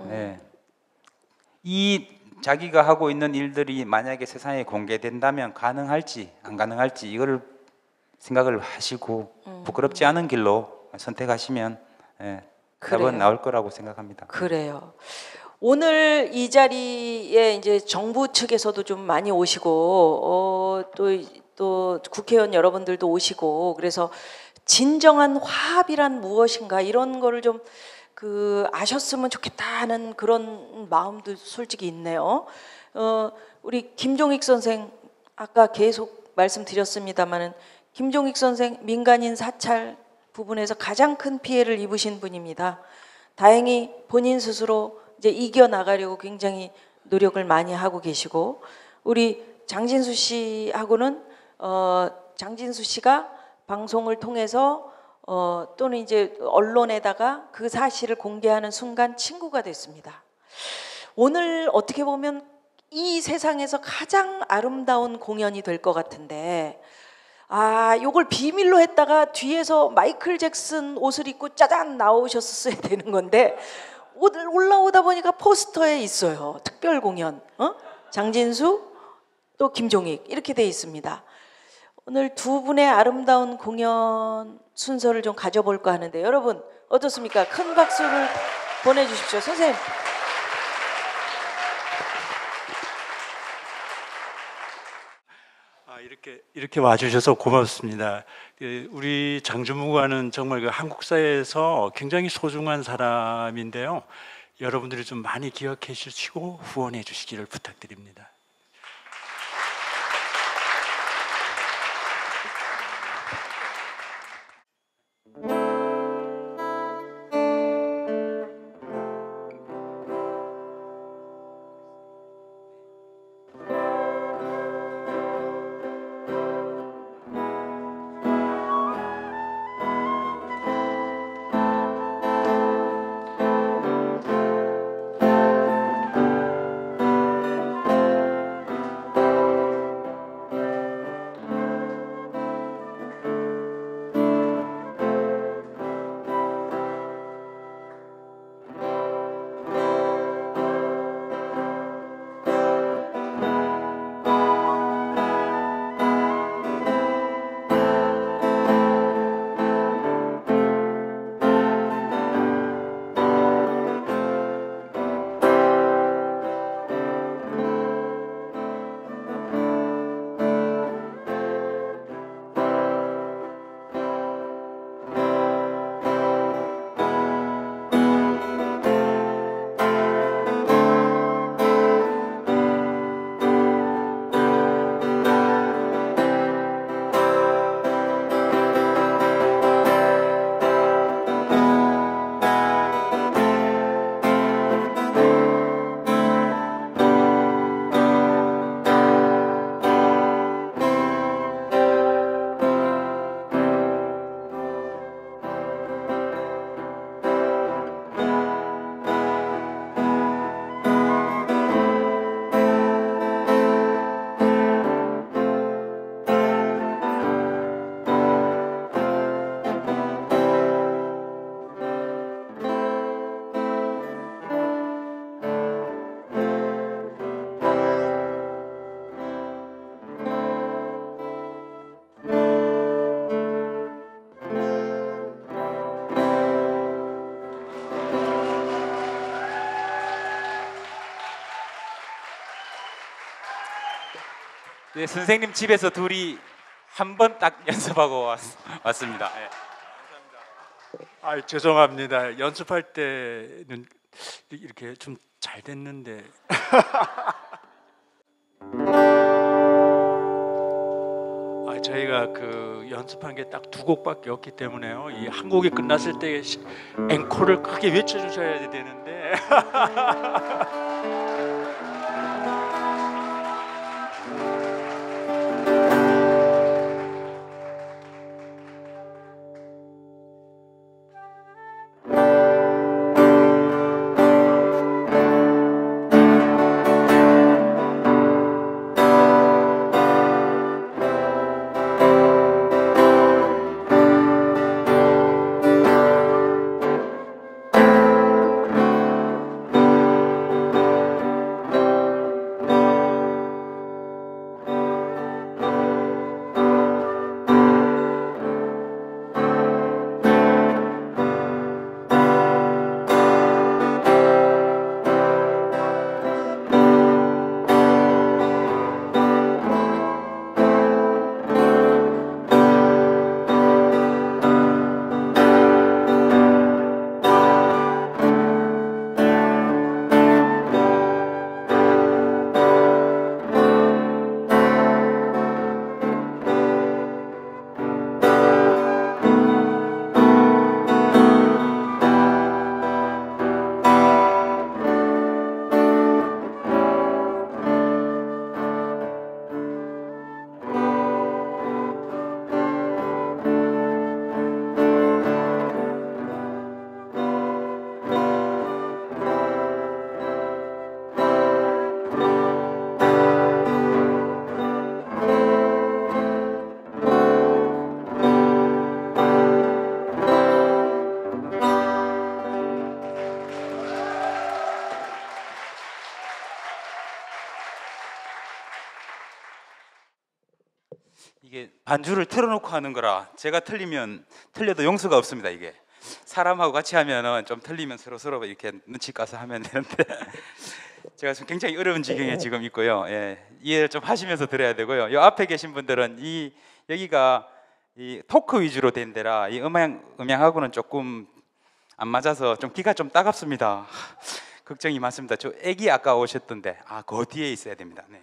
이 자기가 하고 있는 일들이 만약에 세상에 공개된다면 가능할지 안 가능할지 이거를 생각을 하시고 부끄럽지 않은 길로 선택하시면 답은 나올 거라고 생각합니다. 그래요. 오늘 이 자리에 이제 정부 측에서도 좀 많이 오시고 또 국회의원 여러분들도 오시고 그래서 진정한 화합이란 무엇인가 이런 거를 좀 아셨으면 좋겠다 하는 그런 마음도 솔직히 있네요. 우리 김종익 선생 아까 계속 말씀드렸습니다마는 김종익 선생 민간인 사찰 부분에서 가장 큰 피해를 입으신 분입니다. 다행히 본인 스스로 이제 이겨나가려고 굉장히 노력을 많이 하고 계시고 우리 장진수 씨하고는 장진수 씨가 방송을 통해서 또는 이제 언론에다가 그 사실을 공개하는 순간 친구가 됐습니다. 오늘 어떻게 보면 이 세상에서 가장 아름다운 공연이 될 것 같은데 요걸 비밀로 했다가 뒤에서 마이클 잭슨 옷을 입고 짜잔 나오셨어야 되는 건데 오늘 올라오다 보니까 포스터에 있어요. 특별 공연 장진수 또 김종익 이렇게 돼 있습니다. 오늘 두 분의 아름다운 공연 순서를 좀 가져볼까 하는데 여러분 어떻습니까? 큰 박수를 보내주십시오. 선생님. 이렇게 와주셔서 고맙습니다. 우리 장주무관은 정말 그 한국사에서 굉장히 소중한 사람인데요. 여러분들이 좀 많이 기억해 주시고 후원해 주시기를 부탁드립니다. 네, 선생님 집에서 둘이 한 번 딱 연습하고 왔습니다. 네. 죄송합니다. 연습할 때는 이렇게 좀 잘 됐는데. 저희가 그 연습한 게 딱 두 곡밖에 없기 때문에요. 이 한 곡이 끝났을 때 앵콜을 크게 외쳐주셔야 되는데 이게 반주를 틀어놓고 하는 거라 제가 틀려도 용서가 없습니다. 이게 사람하고 같이 하면은 좀 틀리면 서로 이렇게 눈치 까서 하면 되는데 제가 지금 굉장히 어려운 지경에 지금 있고요. 예, 이해를 좀 하시면서 들어야 되고요. 이 앞에 계신 분들은 여기가 이 토크 위주로 된 데라 이 음향하고는 조금 안 맞아서 좀 귀가 좀 따갑습니다. 걱정이 많습니다. 저 애기 아까 오셨던데 그 뒤에 있어야 됩니다. 네.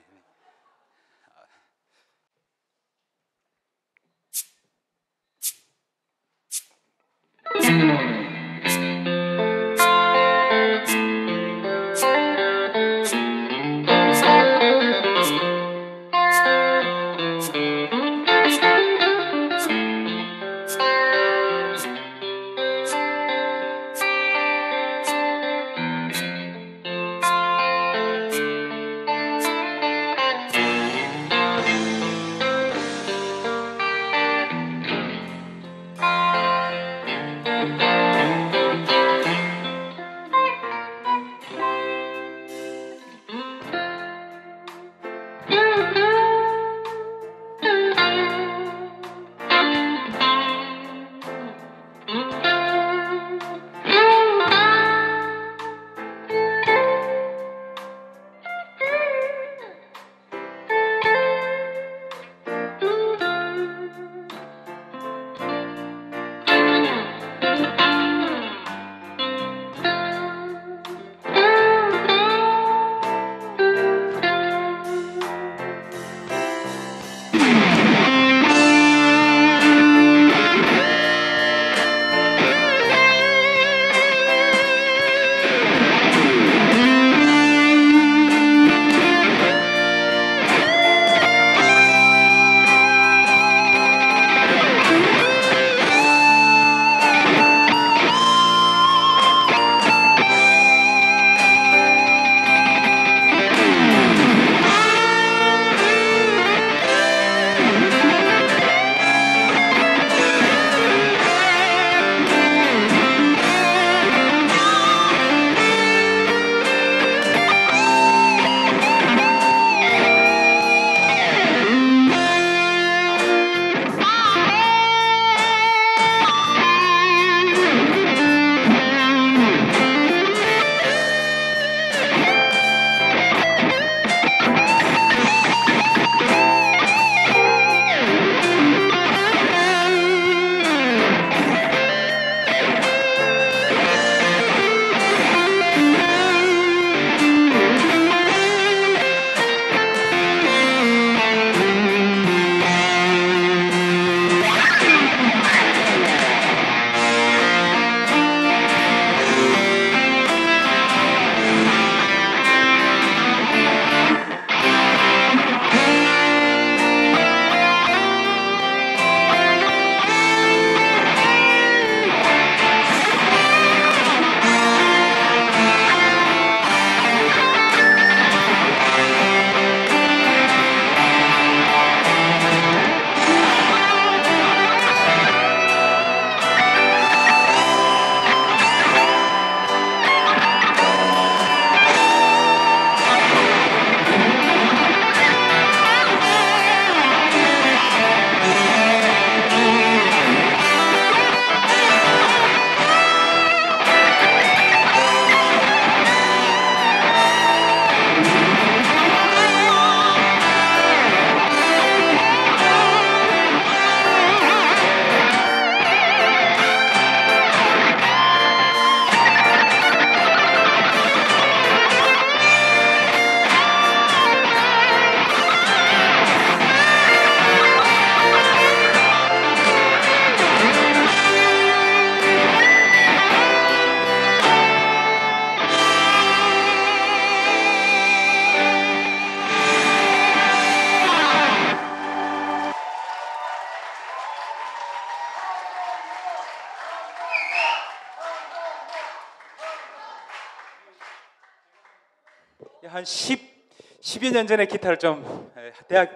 한 10여 년 전에 기타를 좀 대학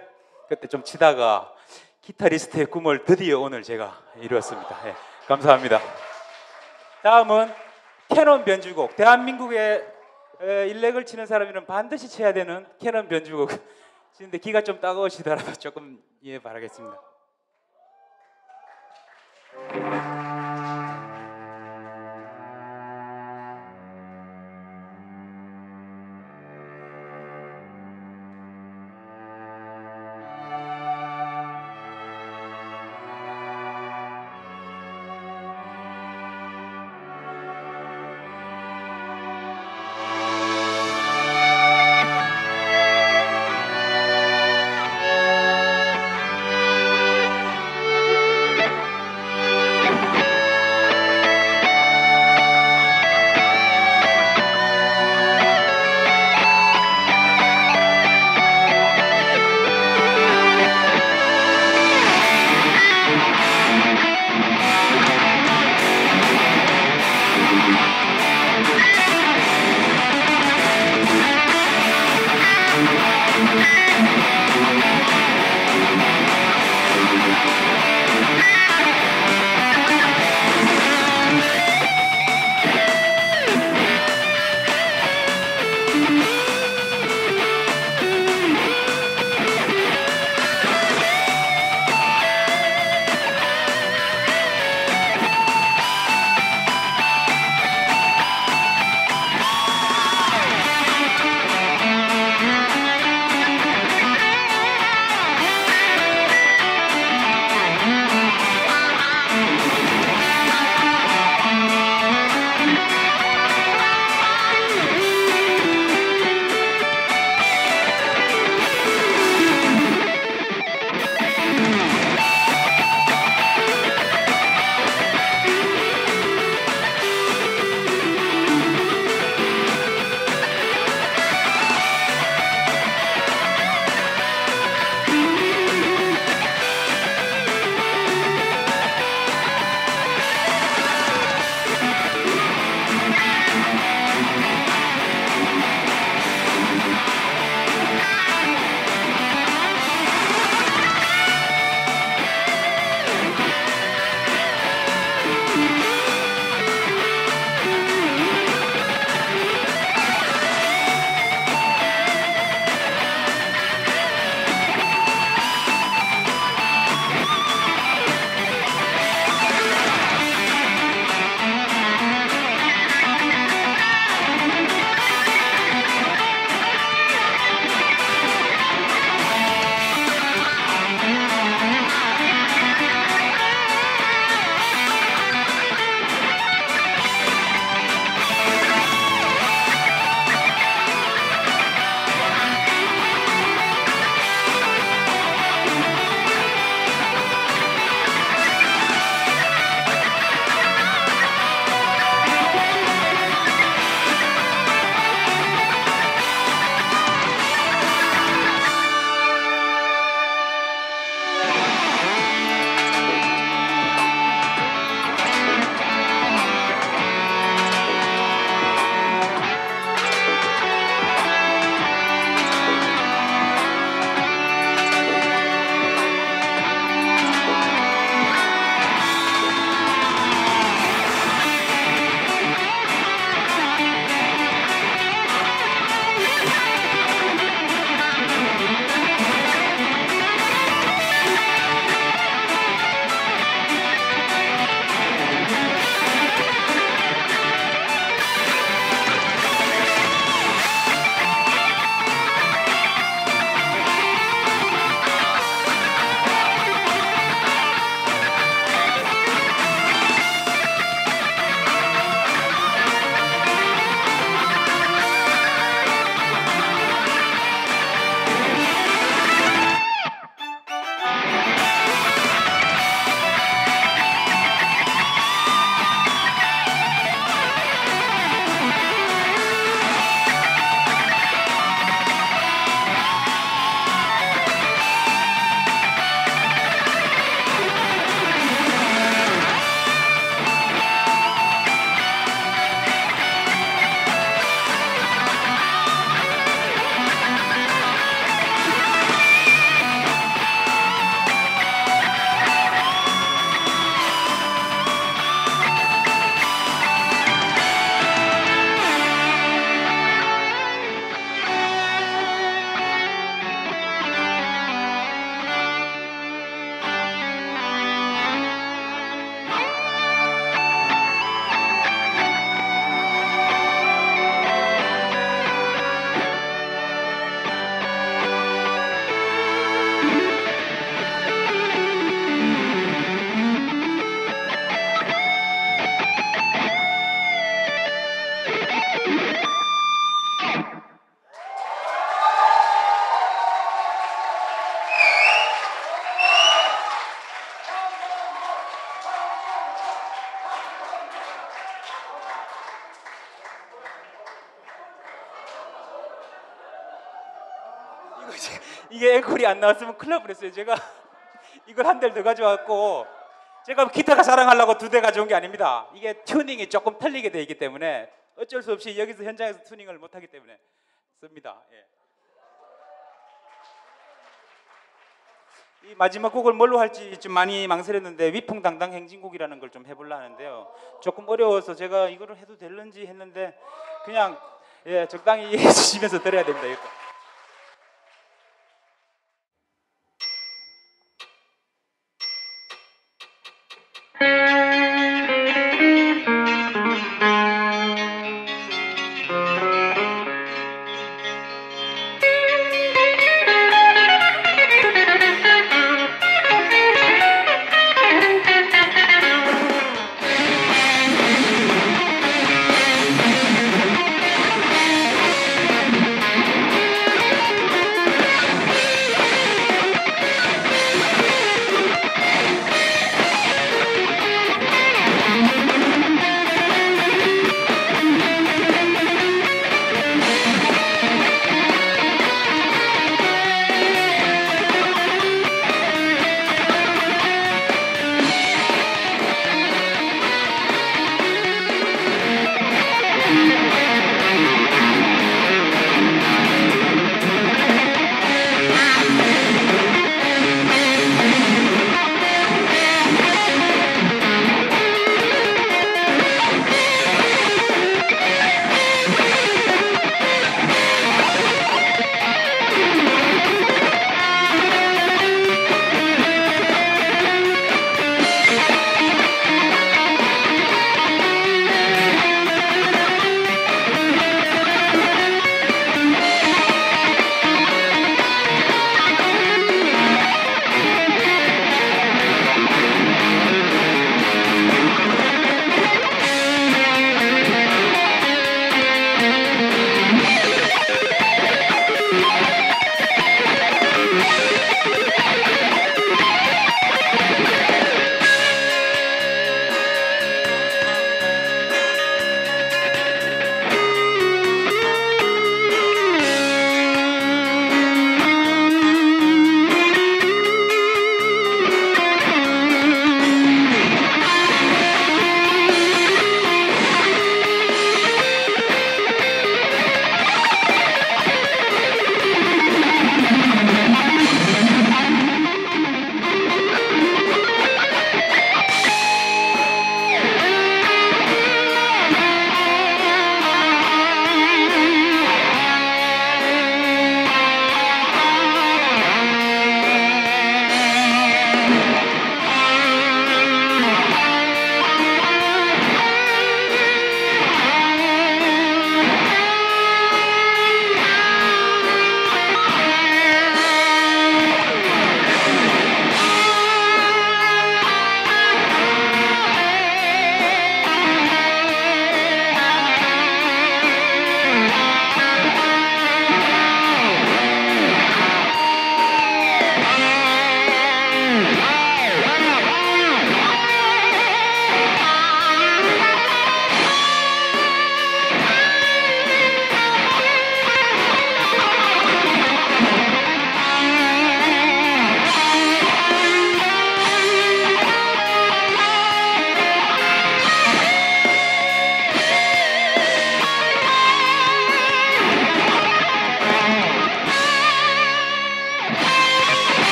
그때 좀 치다가 기타리스트의 꿈을 드디어 오늘 제가 이루었습니다. 예, 감사합니다. 다음은 캐논 변주곡. 대한민국의 일렉을 치는 사람이면 반드시 쳐야 되는 캐논 변주곡. 치는데 기가 좀 따가우시더라도 조금 이해 바라겠습니다. 이게 앵콜이 안 나왔으면 큰일 날 뻔했어요. 제가 이걸 한 대를 더 가져왔고, 제가 기타가 자랑하려고 2대 가져온 게 아닙니다. 이게 튜닝이 조금 틀리게 되어 있기 때문에 어쩔 수 없이 여기서 현장에서 튜닝을 못하기 때문에 씁니다. 예. 이 마지막 곡을 뭘로 할지 좀 많이 망설였는데 위풍당당 행진곡이라는 걸 좀 해보려 하는데요. 조금 어려워서 제가 이거를 해도 될는지 했는데 그냥 예, 적당히 이해해 주시면서 들어야 됩니다. 이거.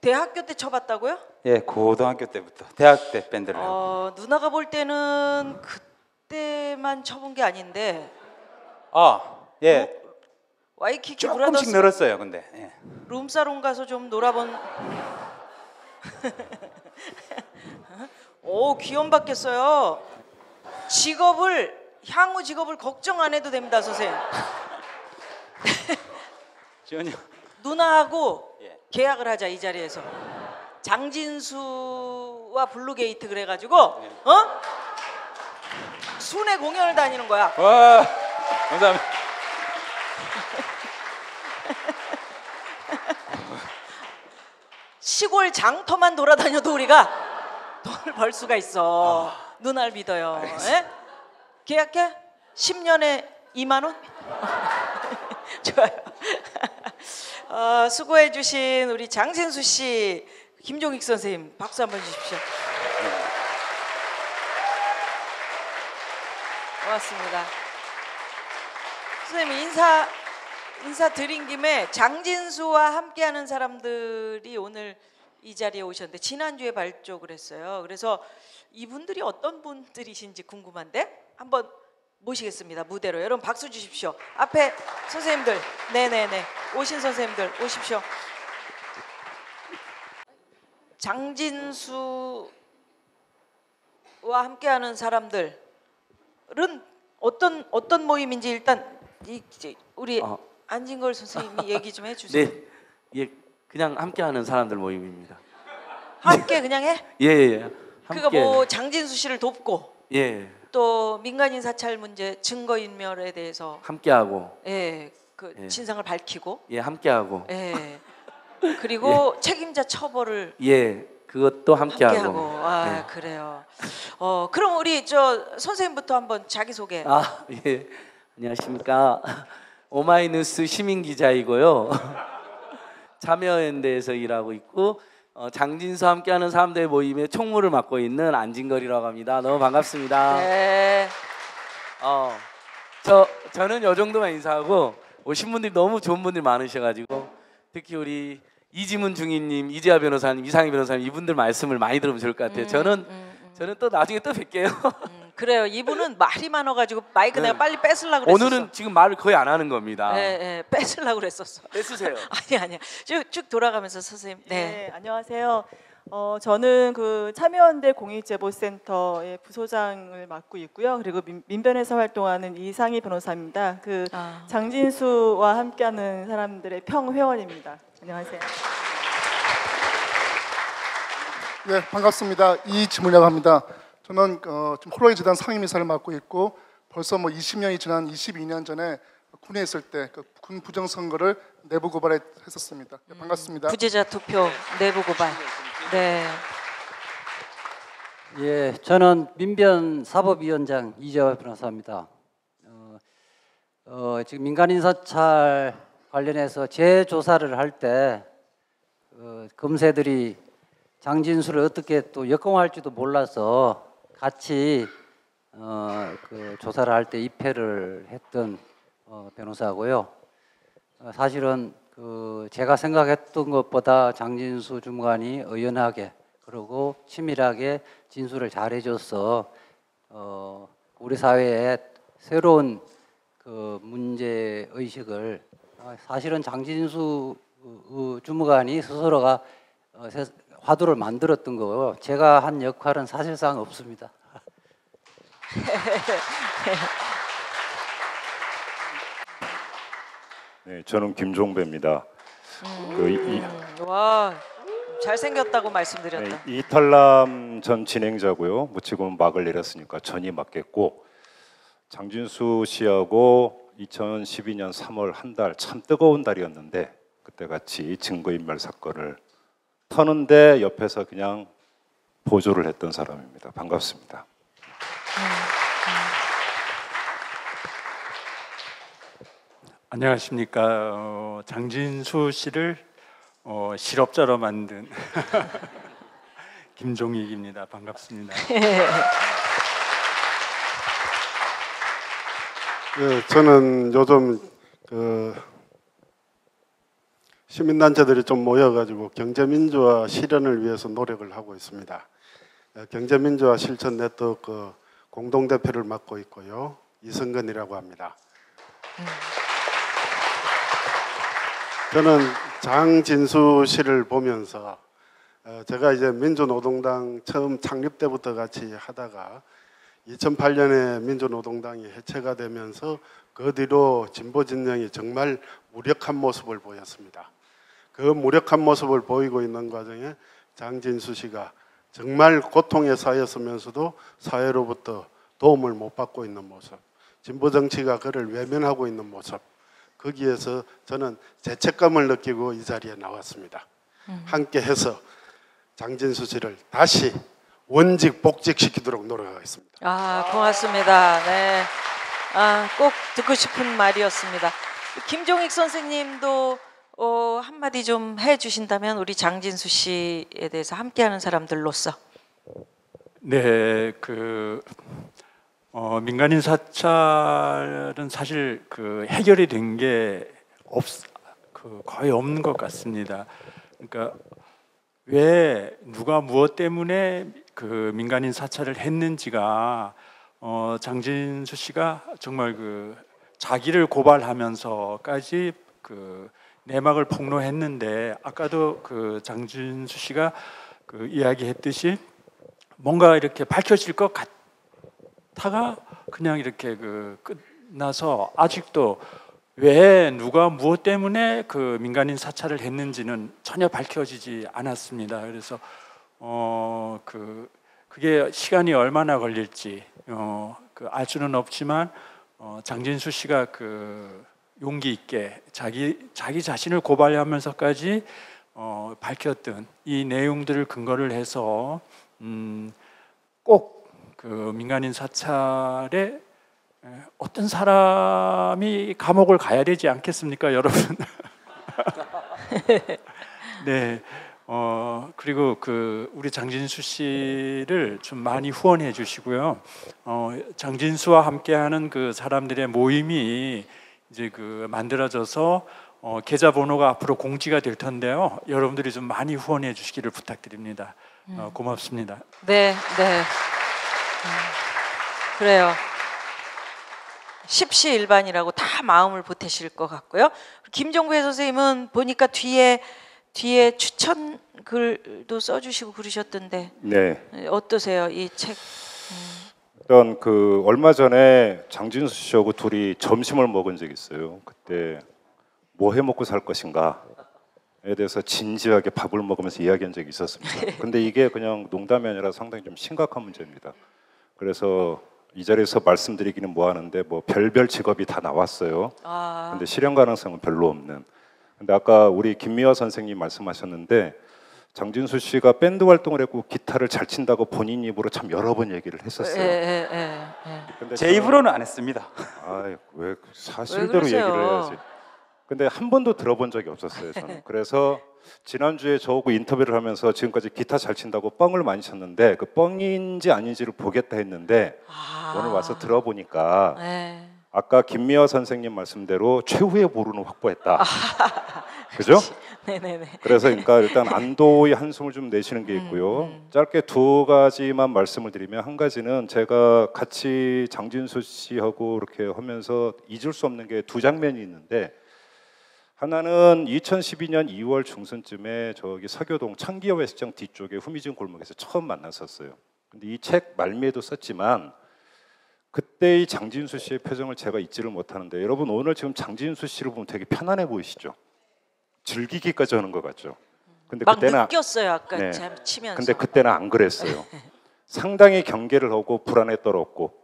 대학교 때 쳐봤다고요? 예, 고등학교 때부터 대학 때 밴드를 하고. 누나가 볼 때는 그때만 쳐본 게 아닌데 예, 와이키키 조금씩 브라더스 늘었어요. 근데 예. 룸사롱 가서 좀 놀아본. 오, 귀염 받겠어요. 향후 직업을 걱정 안 해도 됩니다, 선생님. 전혀. 누나하고 예. 계약을 하자, 이 자리에서. 장진수와 블루게이트 그래가지고 순회 공연을 다니는 거야. 와, 감사합니다. 시골 장터만 돌아다녀도 우리가 돈을 벌 수가 있어. 누나를 믿어요. 예? 계약해? 10년에 2만 원? 좋아요. 수고해 주신 우리 장진수 씨, 김종익 선생님 박수 한번 주십시오. 고맙습니다. 선생님 인사 드린 김에 장진수와 함께하는 사람들이 오늘 이 자리에 오셨는데 지난주에 발족을 했어요. 그래서 이분들이 어떤 분들이신지 궁금한데 한번 모시겠습니다. 무대로 여러분 박수 주십시오. 앞에 선생님들, 네네네, 오신 선생님들 오십시오. 장진수와 함께하는 사람들은 어떤 모임인지 일단 우리 안진걸 선생님이 얘기 좀 해주세요. 네, 예, 그냥 함께하는 사람들 모임입니다. 함께 그냥 해? 예. 그러니까 뭐 장진수 씨를 돕고 예, 또 민간인 사찰 문제 증거인멸에 대해서 함께하고 예, 예. 진상을 밝히고 예, 함께하고 예, 그리고 책임자 처벌을 예, 그것도 함께하고. 아, 그래요. 그럼 우리 선생님부터 한번 자기 소개. 예, 안녕하십니까. 오마이뉴스 시민 기자이고요. 참여연대에서 일하고 있고 장진수 함께하는 사람들의 모임의 총무를 맡고 있는 안진걸이라고 합니다. 너무 반갑습니다. 네. 저는 요 정도만 인사하고 오신 분들이 너무 좋은 분들이 많으셔가지고 특히 우리 이지문 중위님, 이재하 변호사님, 이상희 변호사님 이분들 말씀을 많이 들으면 좋을 것 같아요. 저는 또 나중에 또 뵐게요. 그래요. 이분은 말이 많아가지고 마이크 내가 빨리 뺏으려고 그랬었어. 오늘은 지금 말을 거의 안 하는 겁니다. 네, 뺏으려고 그랬었어. 뺏으세요. 아니야. 쭉 돌아가면서 선생님. 네, 안녕하세요. 저는 그 참여연대 공익제보센터의 부소장을 맡고 있고요. 그리고 민변에서 활동하는 이상희 변호사입니다. 장진수와 함께하는 사람들의 평회원입니다. 안녕하세요. 네, 반갑습니다. 이지문이라고 합니다. 저는 지금 홀로이 재단 상임이사를 맡고 있고 벌써 20년이 지난 22년 전에 군에 있을 때 군 부정선거를 내부 고발했었습니다. 네, 반갑습니다. 부재자 투표 내부 고발. 네. 예, 저는 민변 사법위원장 이재화 변호사입니다. 지금 민간인 사찰 관련해서 재조사를 할 때 검사들이 장진수를 어떻게 또 역공할지도 몰라서 같이 그 조사를 할 때 입회를 했던 변호사고요. 사실은 제가 생각했던 것보다 장진수 주무관이 의연하게 그리고 치밀하게 진술을 잘해줘서 우리 사회에 새로운 그 문제 의식을 사실은 장진수 주무관이 스스로가 화두를 만들었던 거고요. 제가 한 역할은 사실상 없습니다. 네, 저는 김종배입니다. 와, 잘생겼다고 말씀드렸다. 네, 이탈남 전 진행자고요. 지금은 막을 내렸으니까 전이 맡겠고 장진수 씨하고 2012년 3월 한 달 참 뜨거운 달이었는데 그때 같이 증거인멸 사건을 터는데 옆에서 그냥 보조를 했던 사람입니다. 반갑습니다. 안녕하십니까. 장진수 씨를 실업자로 만든 김종익입니다. 반갑습니다. 네, 저는 요즘 시민단체들이 좀 모여가지고 경제민주화 실현을 위해서 노력을 하고 있습니다. 경제민주화 실천 네트워크 공동대표를 맡고 있고요. 이성근이라고 합니다. 저는 장진수 씨를 보면서 제가 이제 민주노동당 처음 창립 때부터 같이 하다가 2008년에 민주노동당이 해체가 되면서 그 뒤로 진보 진영이 정말 무력한 모습을 보였습니다. 그 무력한 모습을 보이고 있는 과정에 장진수 씨가 정말 고통에 쌓였으면서도 사회로부터 도움을 못 받고 있는 모습, 진보 정치가 그를 외면하고 있는 모습, 거기에서 저는 죄책감을 느끼고 이 자리에 나왔습니다. 함께 해서 장진수 씨를 다시 원직 복직시키도록 노력하겠습니다. 고맙습니다. 네. 꼭 듣고 싶은 말이었습니다. 김종익 선생님도 한마디 좀 해주신다면 우리 장진수 씨에 대해서 함께하는 사람들로서. 네, 민간인 사찰은 사실 해결이 된 게 거의 없는 것 같습니다. 그러니까 왜 누가 무엇 때문에 민간인 사찰을 했는지가 장진수 씨가 정말 자기를 고발하면서까지 내막을 폭로했는데, 아까도 장진수 씨가 이야기했듯이 뭔가 이렇게 밝혀질 것 같다가 그냥 이렇게 끝나서 아직도 왜 누가 무엇 때문에 민간인 사찰을 했는지는 전혀 밝혀지지 않았습니다. 그래서 그게 시간이 얼마나 걸릴지 알 수는 없지만 장진수 씨가 용기 있게 자기 자신을 고발하면서까지 밝혔던 이 내용들을 근거를 해서 꼭 민간인 사찰에 어떤 사람이 감옥을 가야 되지 않겠습니까, 여러분? 네. 그리고 우리 장진수 씨를 좀 많이 후원해 주시고요. 장진수와 함께하는 사람들의 모임이 이제 만들어져서 계좌번호가 앞으로 공지가 될 텐데요. 여러분들이 좀 많이 후원해 주시기를 부탁드립니다. 고맙습니다. 네, 네. 그래요. 십시일반이라고 다 마음을 보태실 것 같고요. 김종배 선생님은 보니까 뒤에 추천 글도 써주시고 그러셨던데. 네. 어떠세요, 이 책? 일단 얼마 전에 장진수 씨하고 둘이 점심을 먹은 적이 있어요. 그때 뭐 해 먹고 살 것인가에 대해서 진지하게 밥을 먹으면서 이야기한 적이 있었습니다. 근데 이게 그냥 농담이 아니라 상당히 좀 심각한 문제입니다. 그래서 이 자리에서 말씀드리기는 뭐하는데 별별 직업이 다 나왔어요. 근데 실현 가능성은 별로 없는. 근데 아까 우리 김미화 선생님 말씀하셨는데 장진수 씨가 밴드 활동을 했고 기타를 잘 친다고 본인 입으로 참 여러 번 얘기를 했었어요. 근데 제 입으로는 안 했습니다. 왜 사실대로 얘기를 해야지. 근데 한 번도 들어본 적이 없었어요, 저는. 그래서 지난주에 저하고 인터뷰를 하면서 지금까지 기타 잘 친다고 뻥을 많이 쳤는데 그 뻥인지 아닌지를 보겠다 했는데 오늘 와서 들어보니까 아까 김미화 선생님 말씀대로 최후의 보루는 확보했다. 그죠? 네네네. 그래서 그러니까 일단 안도의 한숨을 좀 내쉬는 게 있고요. 짧게 두 가지만 말씀을 드리면, 한 가지는 제가 같이 장진수 씨하고 이렇게 하면서 잊을 수 없는 게 두 장면이 있는데, 하나는 2012년 2월 중순쯤에 저기 서교동 창기여 회식장 뒤쪽에 후미진 골목에서 처음 만났었어요. 근데 이 책 말미에도 썼지만 그때의 장진수 씨의 표정을 제가 잊지를 못하는데, 여러분 오늘 지금 장진수 씨를 보면 되게 편안해 보이시죠? 즐기기까지 하는 것 같죠? 근데 막 그때는 느꼈어요, 아까 네. 치면서. 근데 그때는 안 그랬어요. 상당히 경계를 하고 불안에 떨었고,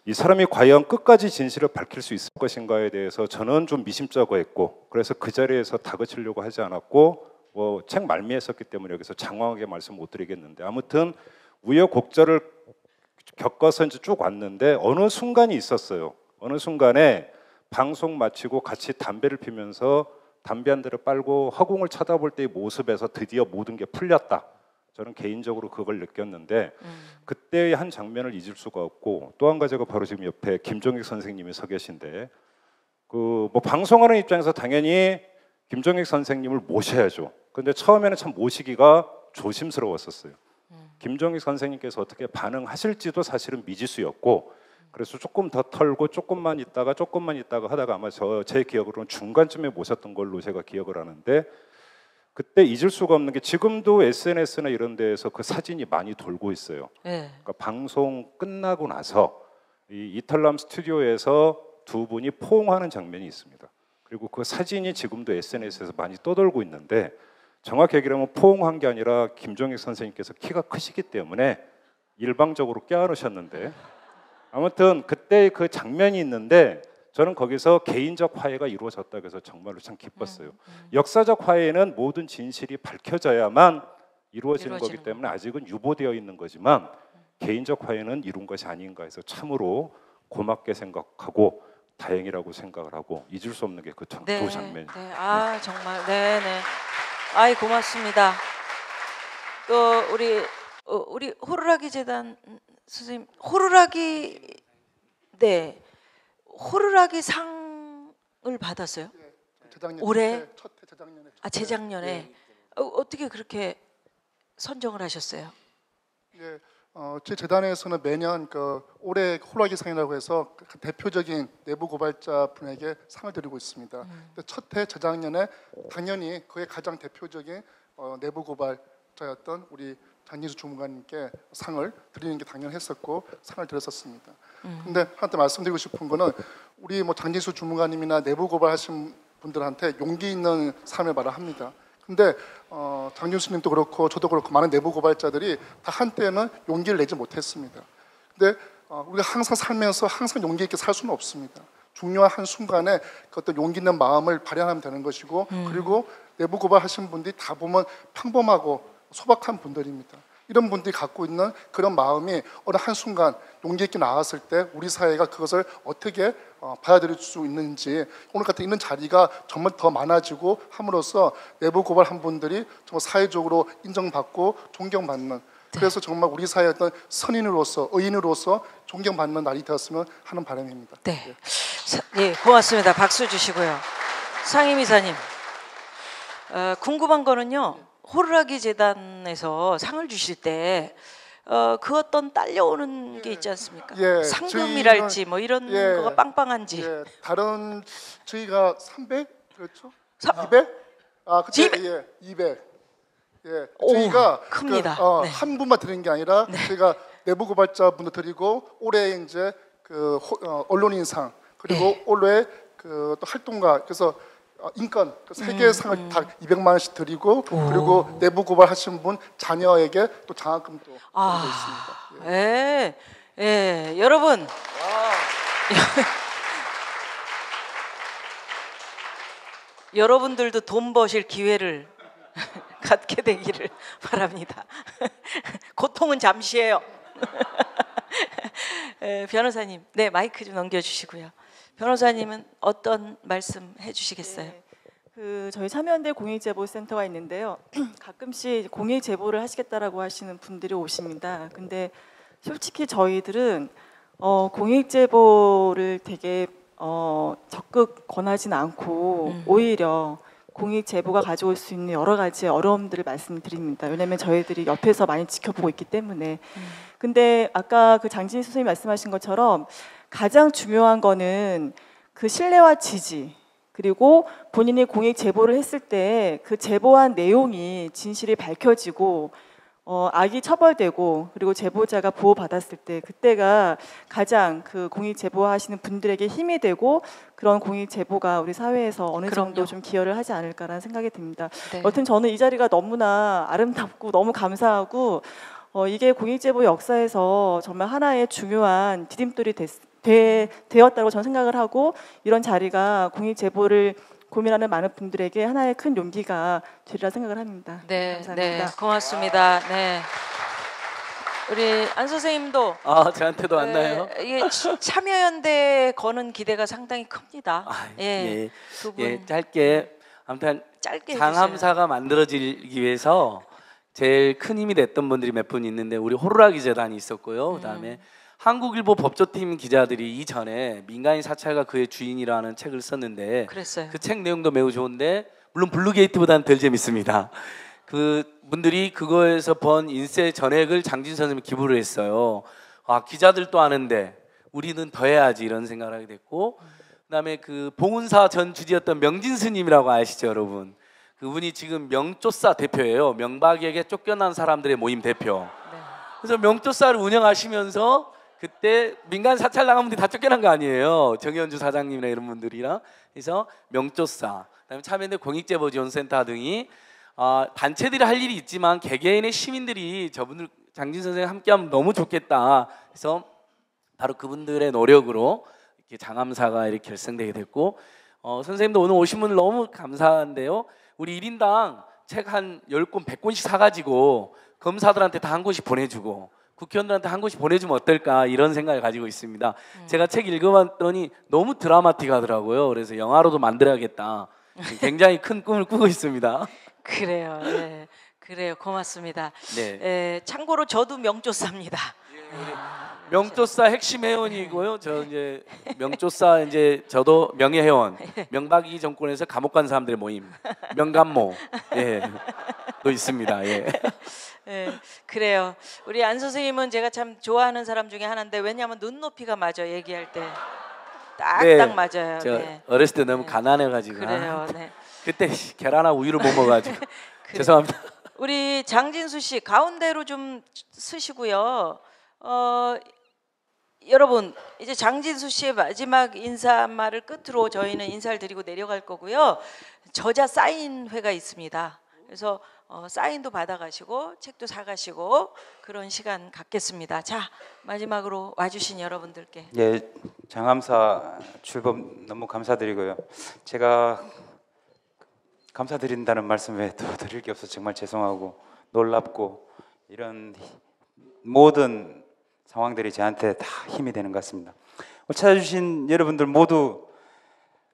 이 사람이 과연 끝까지 진실을 밝힐 수 있을 것인가에 대해서 저는 좀 미심쩍어했고, 그래서 그 자리에서 다그치려고 하지 않았고, 책 말미에 썼기 때문에 여기서 장황하게 말씀 못 드리겠는데, 아무튼 우여곡절을 겪어서 이제 쭉 왔는데 어느 순간이 있었어요. 어느 순간에 방송 마치고 같이 담배를 피면서 담배 한 대를 빨고 허공을 쳐다볼 때의 모습에서 드디어 모든 게 풀렸다. 저는 개인적으로 그걸 느꼈는데 그때의 한 장면을 잊을 수가 없고, 또 한 가지가 바로 지금 옆에 김종익 선생님이 서 계신데, 방송하는 입장에서 당연히 김종익 선생님을 모셔야죠. 근데 처음에는 참 모시기가 조심스러웠었어요. 김종익 선생님께서 어떻게 반응하실지도 사실은 미지수였고, 그래서 조금 더 털고 조금만 있다가 하다가 아마 제 기억으로는 중간쯤에 모셨던 걸로 제가 기억을 하는데, 그때 잊을 수가 없는 게 지금도 SNS나 이런 데에서 그 사진이 많이 돌고 있어요. 네. 그러니까 방송 끝나고 나서 이 이탈람 스튜디오에서 두 분이 포옹하는 장면이 있습니다. 그리고 그 사진이 지금도 SNS에서 많이 떠돌고 있는데, 정확히 얘기하면 포옹한 게 아니라 김종익 선생님께서 키가 크시기 때문에 일방적으로 껴안으셨는데, 아무튼 그때 그 장면이 있는데 저는 거기서 개인적 화해가 이루어졌다고 해서 정말로 참 기뻤어요. 역사적 화해는 모든 진실이 밝혀져야만 이루어지는 거기 때문에 아직은 유보되어 있는 거지만, 개인적 화해는 이룬 것이 아닌가 해서 참으로 고맙게 생각하고 다행이라고 생각을 하고 잊을 수 없는 게 그 두 장면입니다. 네. 아 정말 네네. 아이 고맙습니다. 또 우리 호루라기 재단 선생님, 호루라기 상을 받았어요? 올해? 재작년에. 아 재작년에. 어떻게 그렇게 선정을 하셨어요? 예, 제 재단에서는 매년 그 올해 호루라기상이라고 해서 그 대표적인 내부 고발자 분에게 상을 드리고 있습니다. 근데 첫해 재작년에 당연히 그의 가장 대표적인 내부 고발자였던 우리 장진수 주무관님께 상을 드리는 게 당연했었고 상을 드렸었습니다. 근데 한테 말씀드리고 싶은 거는 우리 뭐 장진수 주무관님이나 내부 고발하신 분들한테 용기 있는 삶을 말합니다. 근데 장준수님도 그렇고 저도 그렇고 많은 내부 고발자들이 다 한때는 용기를 내지 못했습니다. 근데 우리가 항상 살면서 항상 용기 있게 살 수는 없습니다. 중요한 한 순간에 그 어떤 용기 있는 마음을 발현하면 되는 것이고, 그리고 내부 고발하신 분들이 다 보면 평범하고 소박한 분들입니다. 이런 분들이 갖고 있는 그런 마음이 어느 한순간 용기 있게 나왔을 때 우리 사회가 그것을 어떻게 받아들일 수 있는지, 오늘 같은 이런 자리가 정말 더 많아지고 함으로써 내부 고발한 분들이 정말 사회적으로 인정받고 존경받는, 그래서 정말 우리 사회의 어떤 선인으로서 의인으로서 존경받는 날이 되었으면 하는 바람입니다. 네, 예, 고맙습니다. 박수 주시고요. 상임이사님, 궁금한 거는요. 호루라기 재단에서 상을 주실 때 그 어떤 딸려오는 게 있지 않습니까? 예, 상금이랄지 뭐 이런 거가 빵빵한지. 예, 다른 저희가 300 그렇죠? 200? 아, 그때 200. 예, 저희가 큽니다. 네. 한 분만 드리는 게 아니라 저희가 내부 고발자 분도 드리고 올해 이제 그 언론인상 그리고 올해 그 또 활동가, 그래서 인권 세 개의 상을 다 200만 원씩 드리고, 그리고 내부 고발하신 분 자녀에게 또 장학금도 드리고 있습니다. 예, 여러분. 여러분들도 돈 버실 기회를 갖게 되기를 바랍니다. 고통은 잠시예요. 변호사님, 네, 마이크 좀 넘겨주시고요. 변호사님은 어떤 말씀 해주시겠어요? 네, 그 저희 참여연대 공익제보센터가 있는데요. 가끔씩 공익 제보를 하시겠다라고 하시는 분들이 오십니다. 근데 솔직히 저희들은 공익 제보를 되게 적극 권하지는 않고 오히려 공익 제보가 가져올 수 있는 여러 가지 어려움들을 말씀드립니다. 왜냐하면 저희들이 옆에서 많이 지켜보고 있기 때문에. 근데 아까 그 장진수 선생님이 말씀하신 것처럼 가장 중요한 거는 그 신뢰와 지지, 그리고 본인이 공익 제보를 했을 때 그 제보한 내용이 진실이 밝혀지고 악이 처벌되고, 그리고 제보자가 보호받았을 때 그때가 가장 그 공익 제보하시는 분들에게 힘이 되고, 그런 공익 제보가 우리 사회에서 어느 정도 좀 기여를 하지 않을까라는 생각이 듭니다. 네. 여튼 저는 이 자리가 너무나 아름답고 너무 감사하고, 이게 공익 제보 역사에서 정말 하나의 중요한 디딤돌이 되었다고 저는 생각을 하고, 이런 자리가 공익 제보를 고민하는 많은 분들에게 하나의 큰 용기가 되리라 생각을 합니다. 네, 감사합니다. 네, 고맙습니다. 네, 우리 안 선생님도 저한테도 왔나요? 이게 참여연대 거는 기대가 상당히 큽니다. 예, 두 분. 짧게 아무튼 짧게 장함사가 만들어지기 위해서 제일 큰 힘이 됐던 분들이 몇 분 있는데, 우리 호루라기 재단이 있었고요. 그다음에 한국일보 법조팀 기자들이 이전에 민간인 사찰과 그의 주인이라는 책을 썼는데, 그랬어요. 그 책 내용도 매우 좋은데 물론 블루게이트보다는 덜 재밌습니다. 그 분들이 그거에서 번 인세 전액을 장진 선생님이 기부를 했어요. 아, 기자들도 아는데 우리는 더 해야지 이런 생각을 하게 됐고, 그다음에 그 봉은사 전 주지였던 명진 스님이라고 아시죠, 여러분? 그분이 지금 명조사 대표예요. 명박에게 쫓겨난 사람들의 모임 대표. 그래서 명조사를 운영하시면서 그때 민간 사찰 나간 분들이 다 쫓겨난 거 아니에요. 정현주 사장님이나 이런 분들이랑. 그래서 명조사, 그다음에 참여연대 공익제보지원센터 등이 단체들이 할 일이 있지만 개개인의 시민들이 저분들 장진 선생님 함께하면 너무 좋겠다. 그래서 바로 그분들의 노력으로 이렇게 장암사가 이렇게 결성되게 됐고, 선생님도 오늘 오신 분들 너무 감사한데요. 우리 1인당 책 한 10권, 100권씩 사가지고 검사들한테 다 한 권씩 보내주고 국회의원들한테 한 권씩 보내주면 어떨까 이런 생각을 가지고 있습니다. 제가 책 읽어봤더니 너무 드라마틱하더라고요. 그래서 영화로도 만들어야겠다. 굉장히 큰 꿈을 꾸고 있습니다. 그래요. 네. 그래요. 고맙습니다. 네. 참고로 저도 명조사입니다. 명조사 핵심 회원이고요. 저 이제 명조사 이제 저도 명예 회원. 명박이 정권에서 감옥 간 사람들의 모임. 명감모. 예. 또 있습니다. 예. 네, 그래요. 우리 안 선생님은 제가 참 좋아하는 사람 중에 하나인데, 왜냐하면 눈높이가 맞아, 얘기할 때 딱딱 맞아요. 저 네. 어렸을 때 너무 가난해가지고. 그래요. 네. 그때 계란하고 우유를 못 먹어가지고. 죄송합니다. 우리 장진수 씨 가운데로 좀 쓰시고요. 여러분, 이제 장진수 씨의 마지막 인사말을 끝으로 저희는 인사를 드리고 내려갈 거고요. 저자 사인회가 있습니다. 그래서 사인도 받아가시고 책도 사가시고 그런 시간 갖겠습니다. 자, 마지막으로 와주신 여러분들께. 예, 장암사 출범 너무 감사드리고요. 제가 감사드린다는 말씀 외에 더 드릴 게 없어 정말 죄송하고 놀랍고, 이런 모든 상황들이 저한테 다 힘이 되는 것 같습니다. 찾아주신 여러분들 모두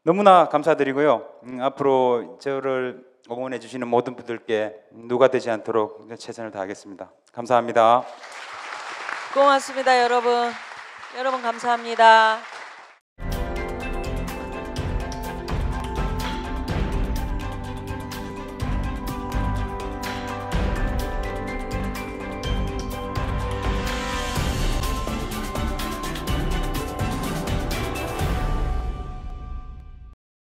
너무나 감사드리고요. 앞으로 저를 응원해 주시는 모든 분들께 누가 되지 않도록 최선을 다하겠습니다. 감사합니다. 고맙습니다, 여러분. 여러분 감사합니다.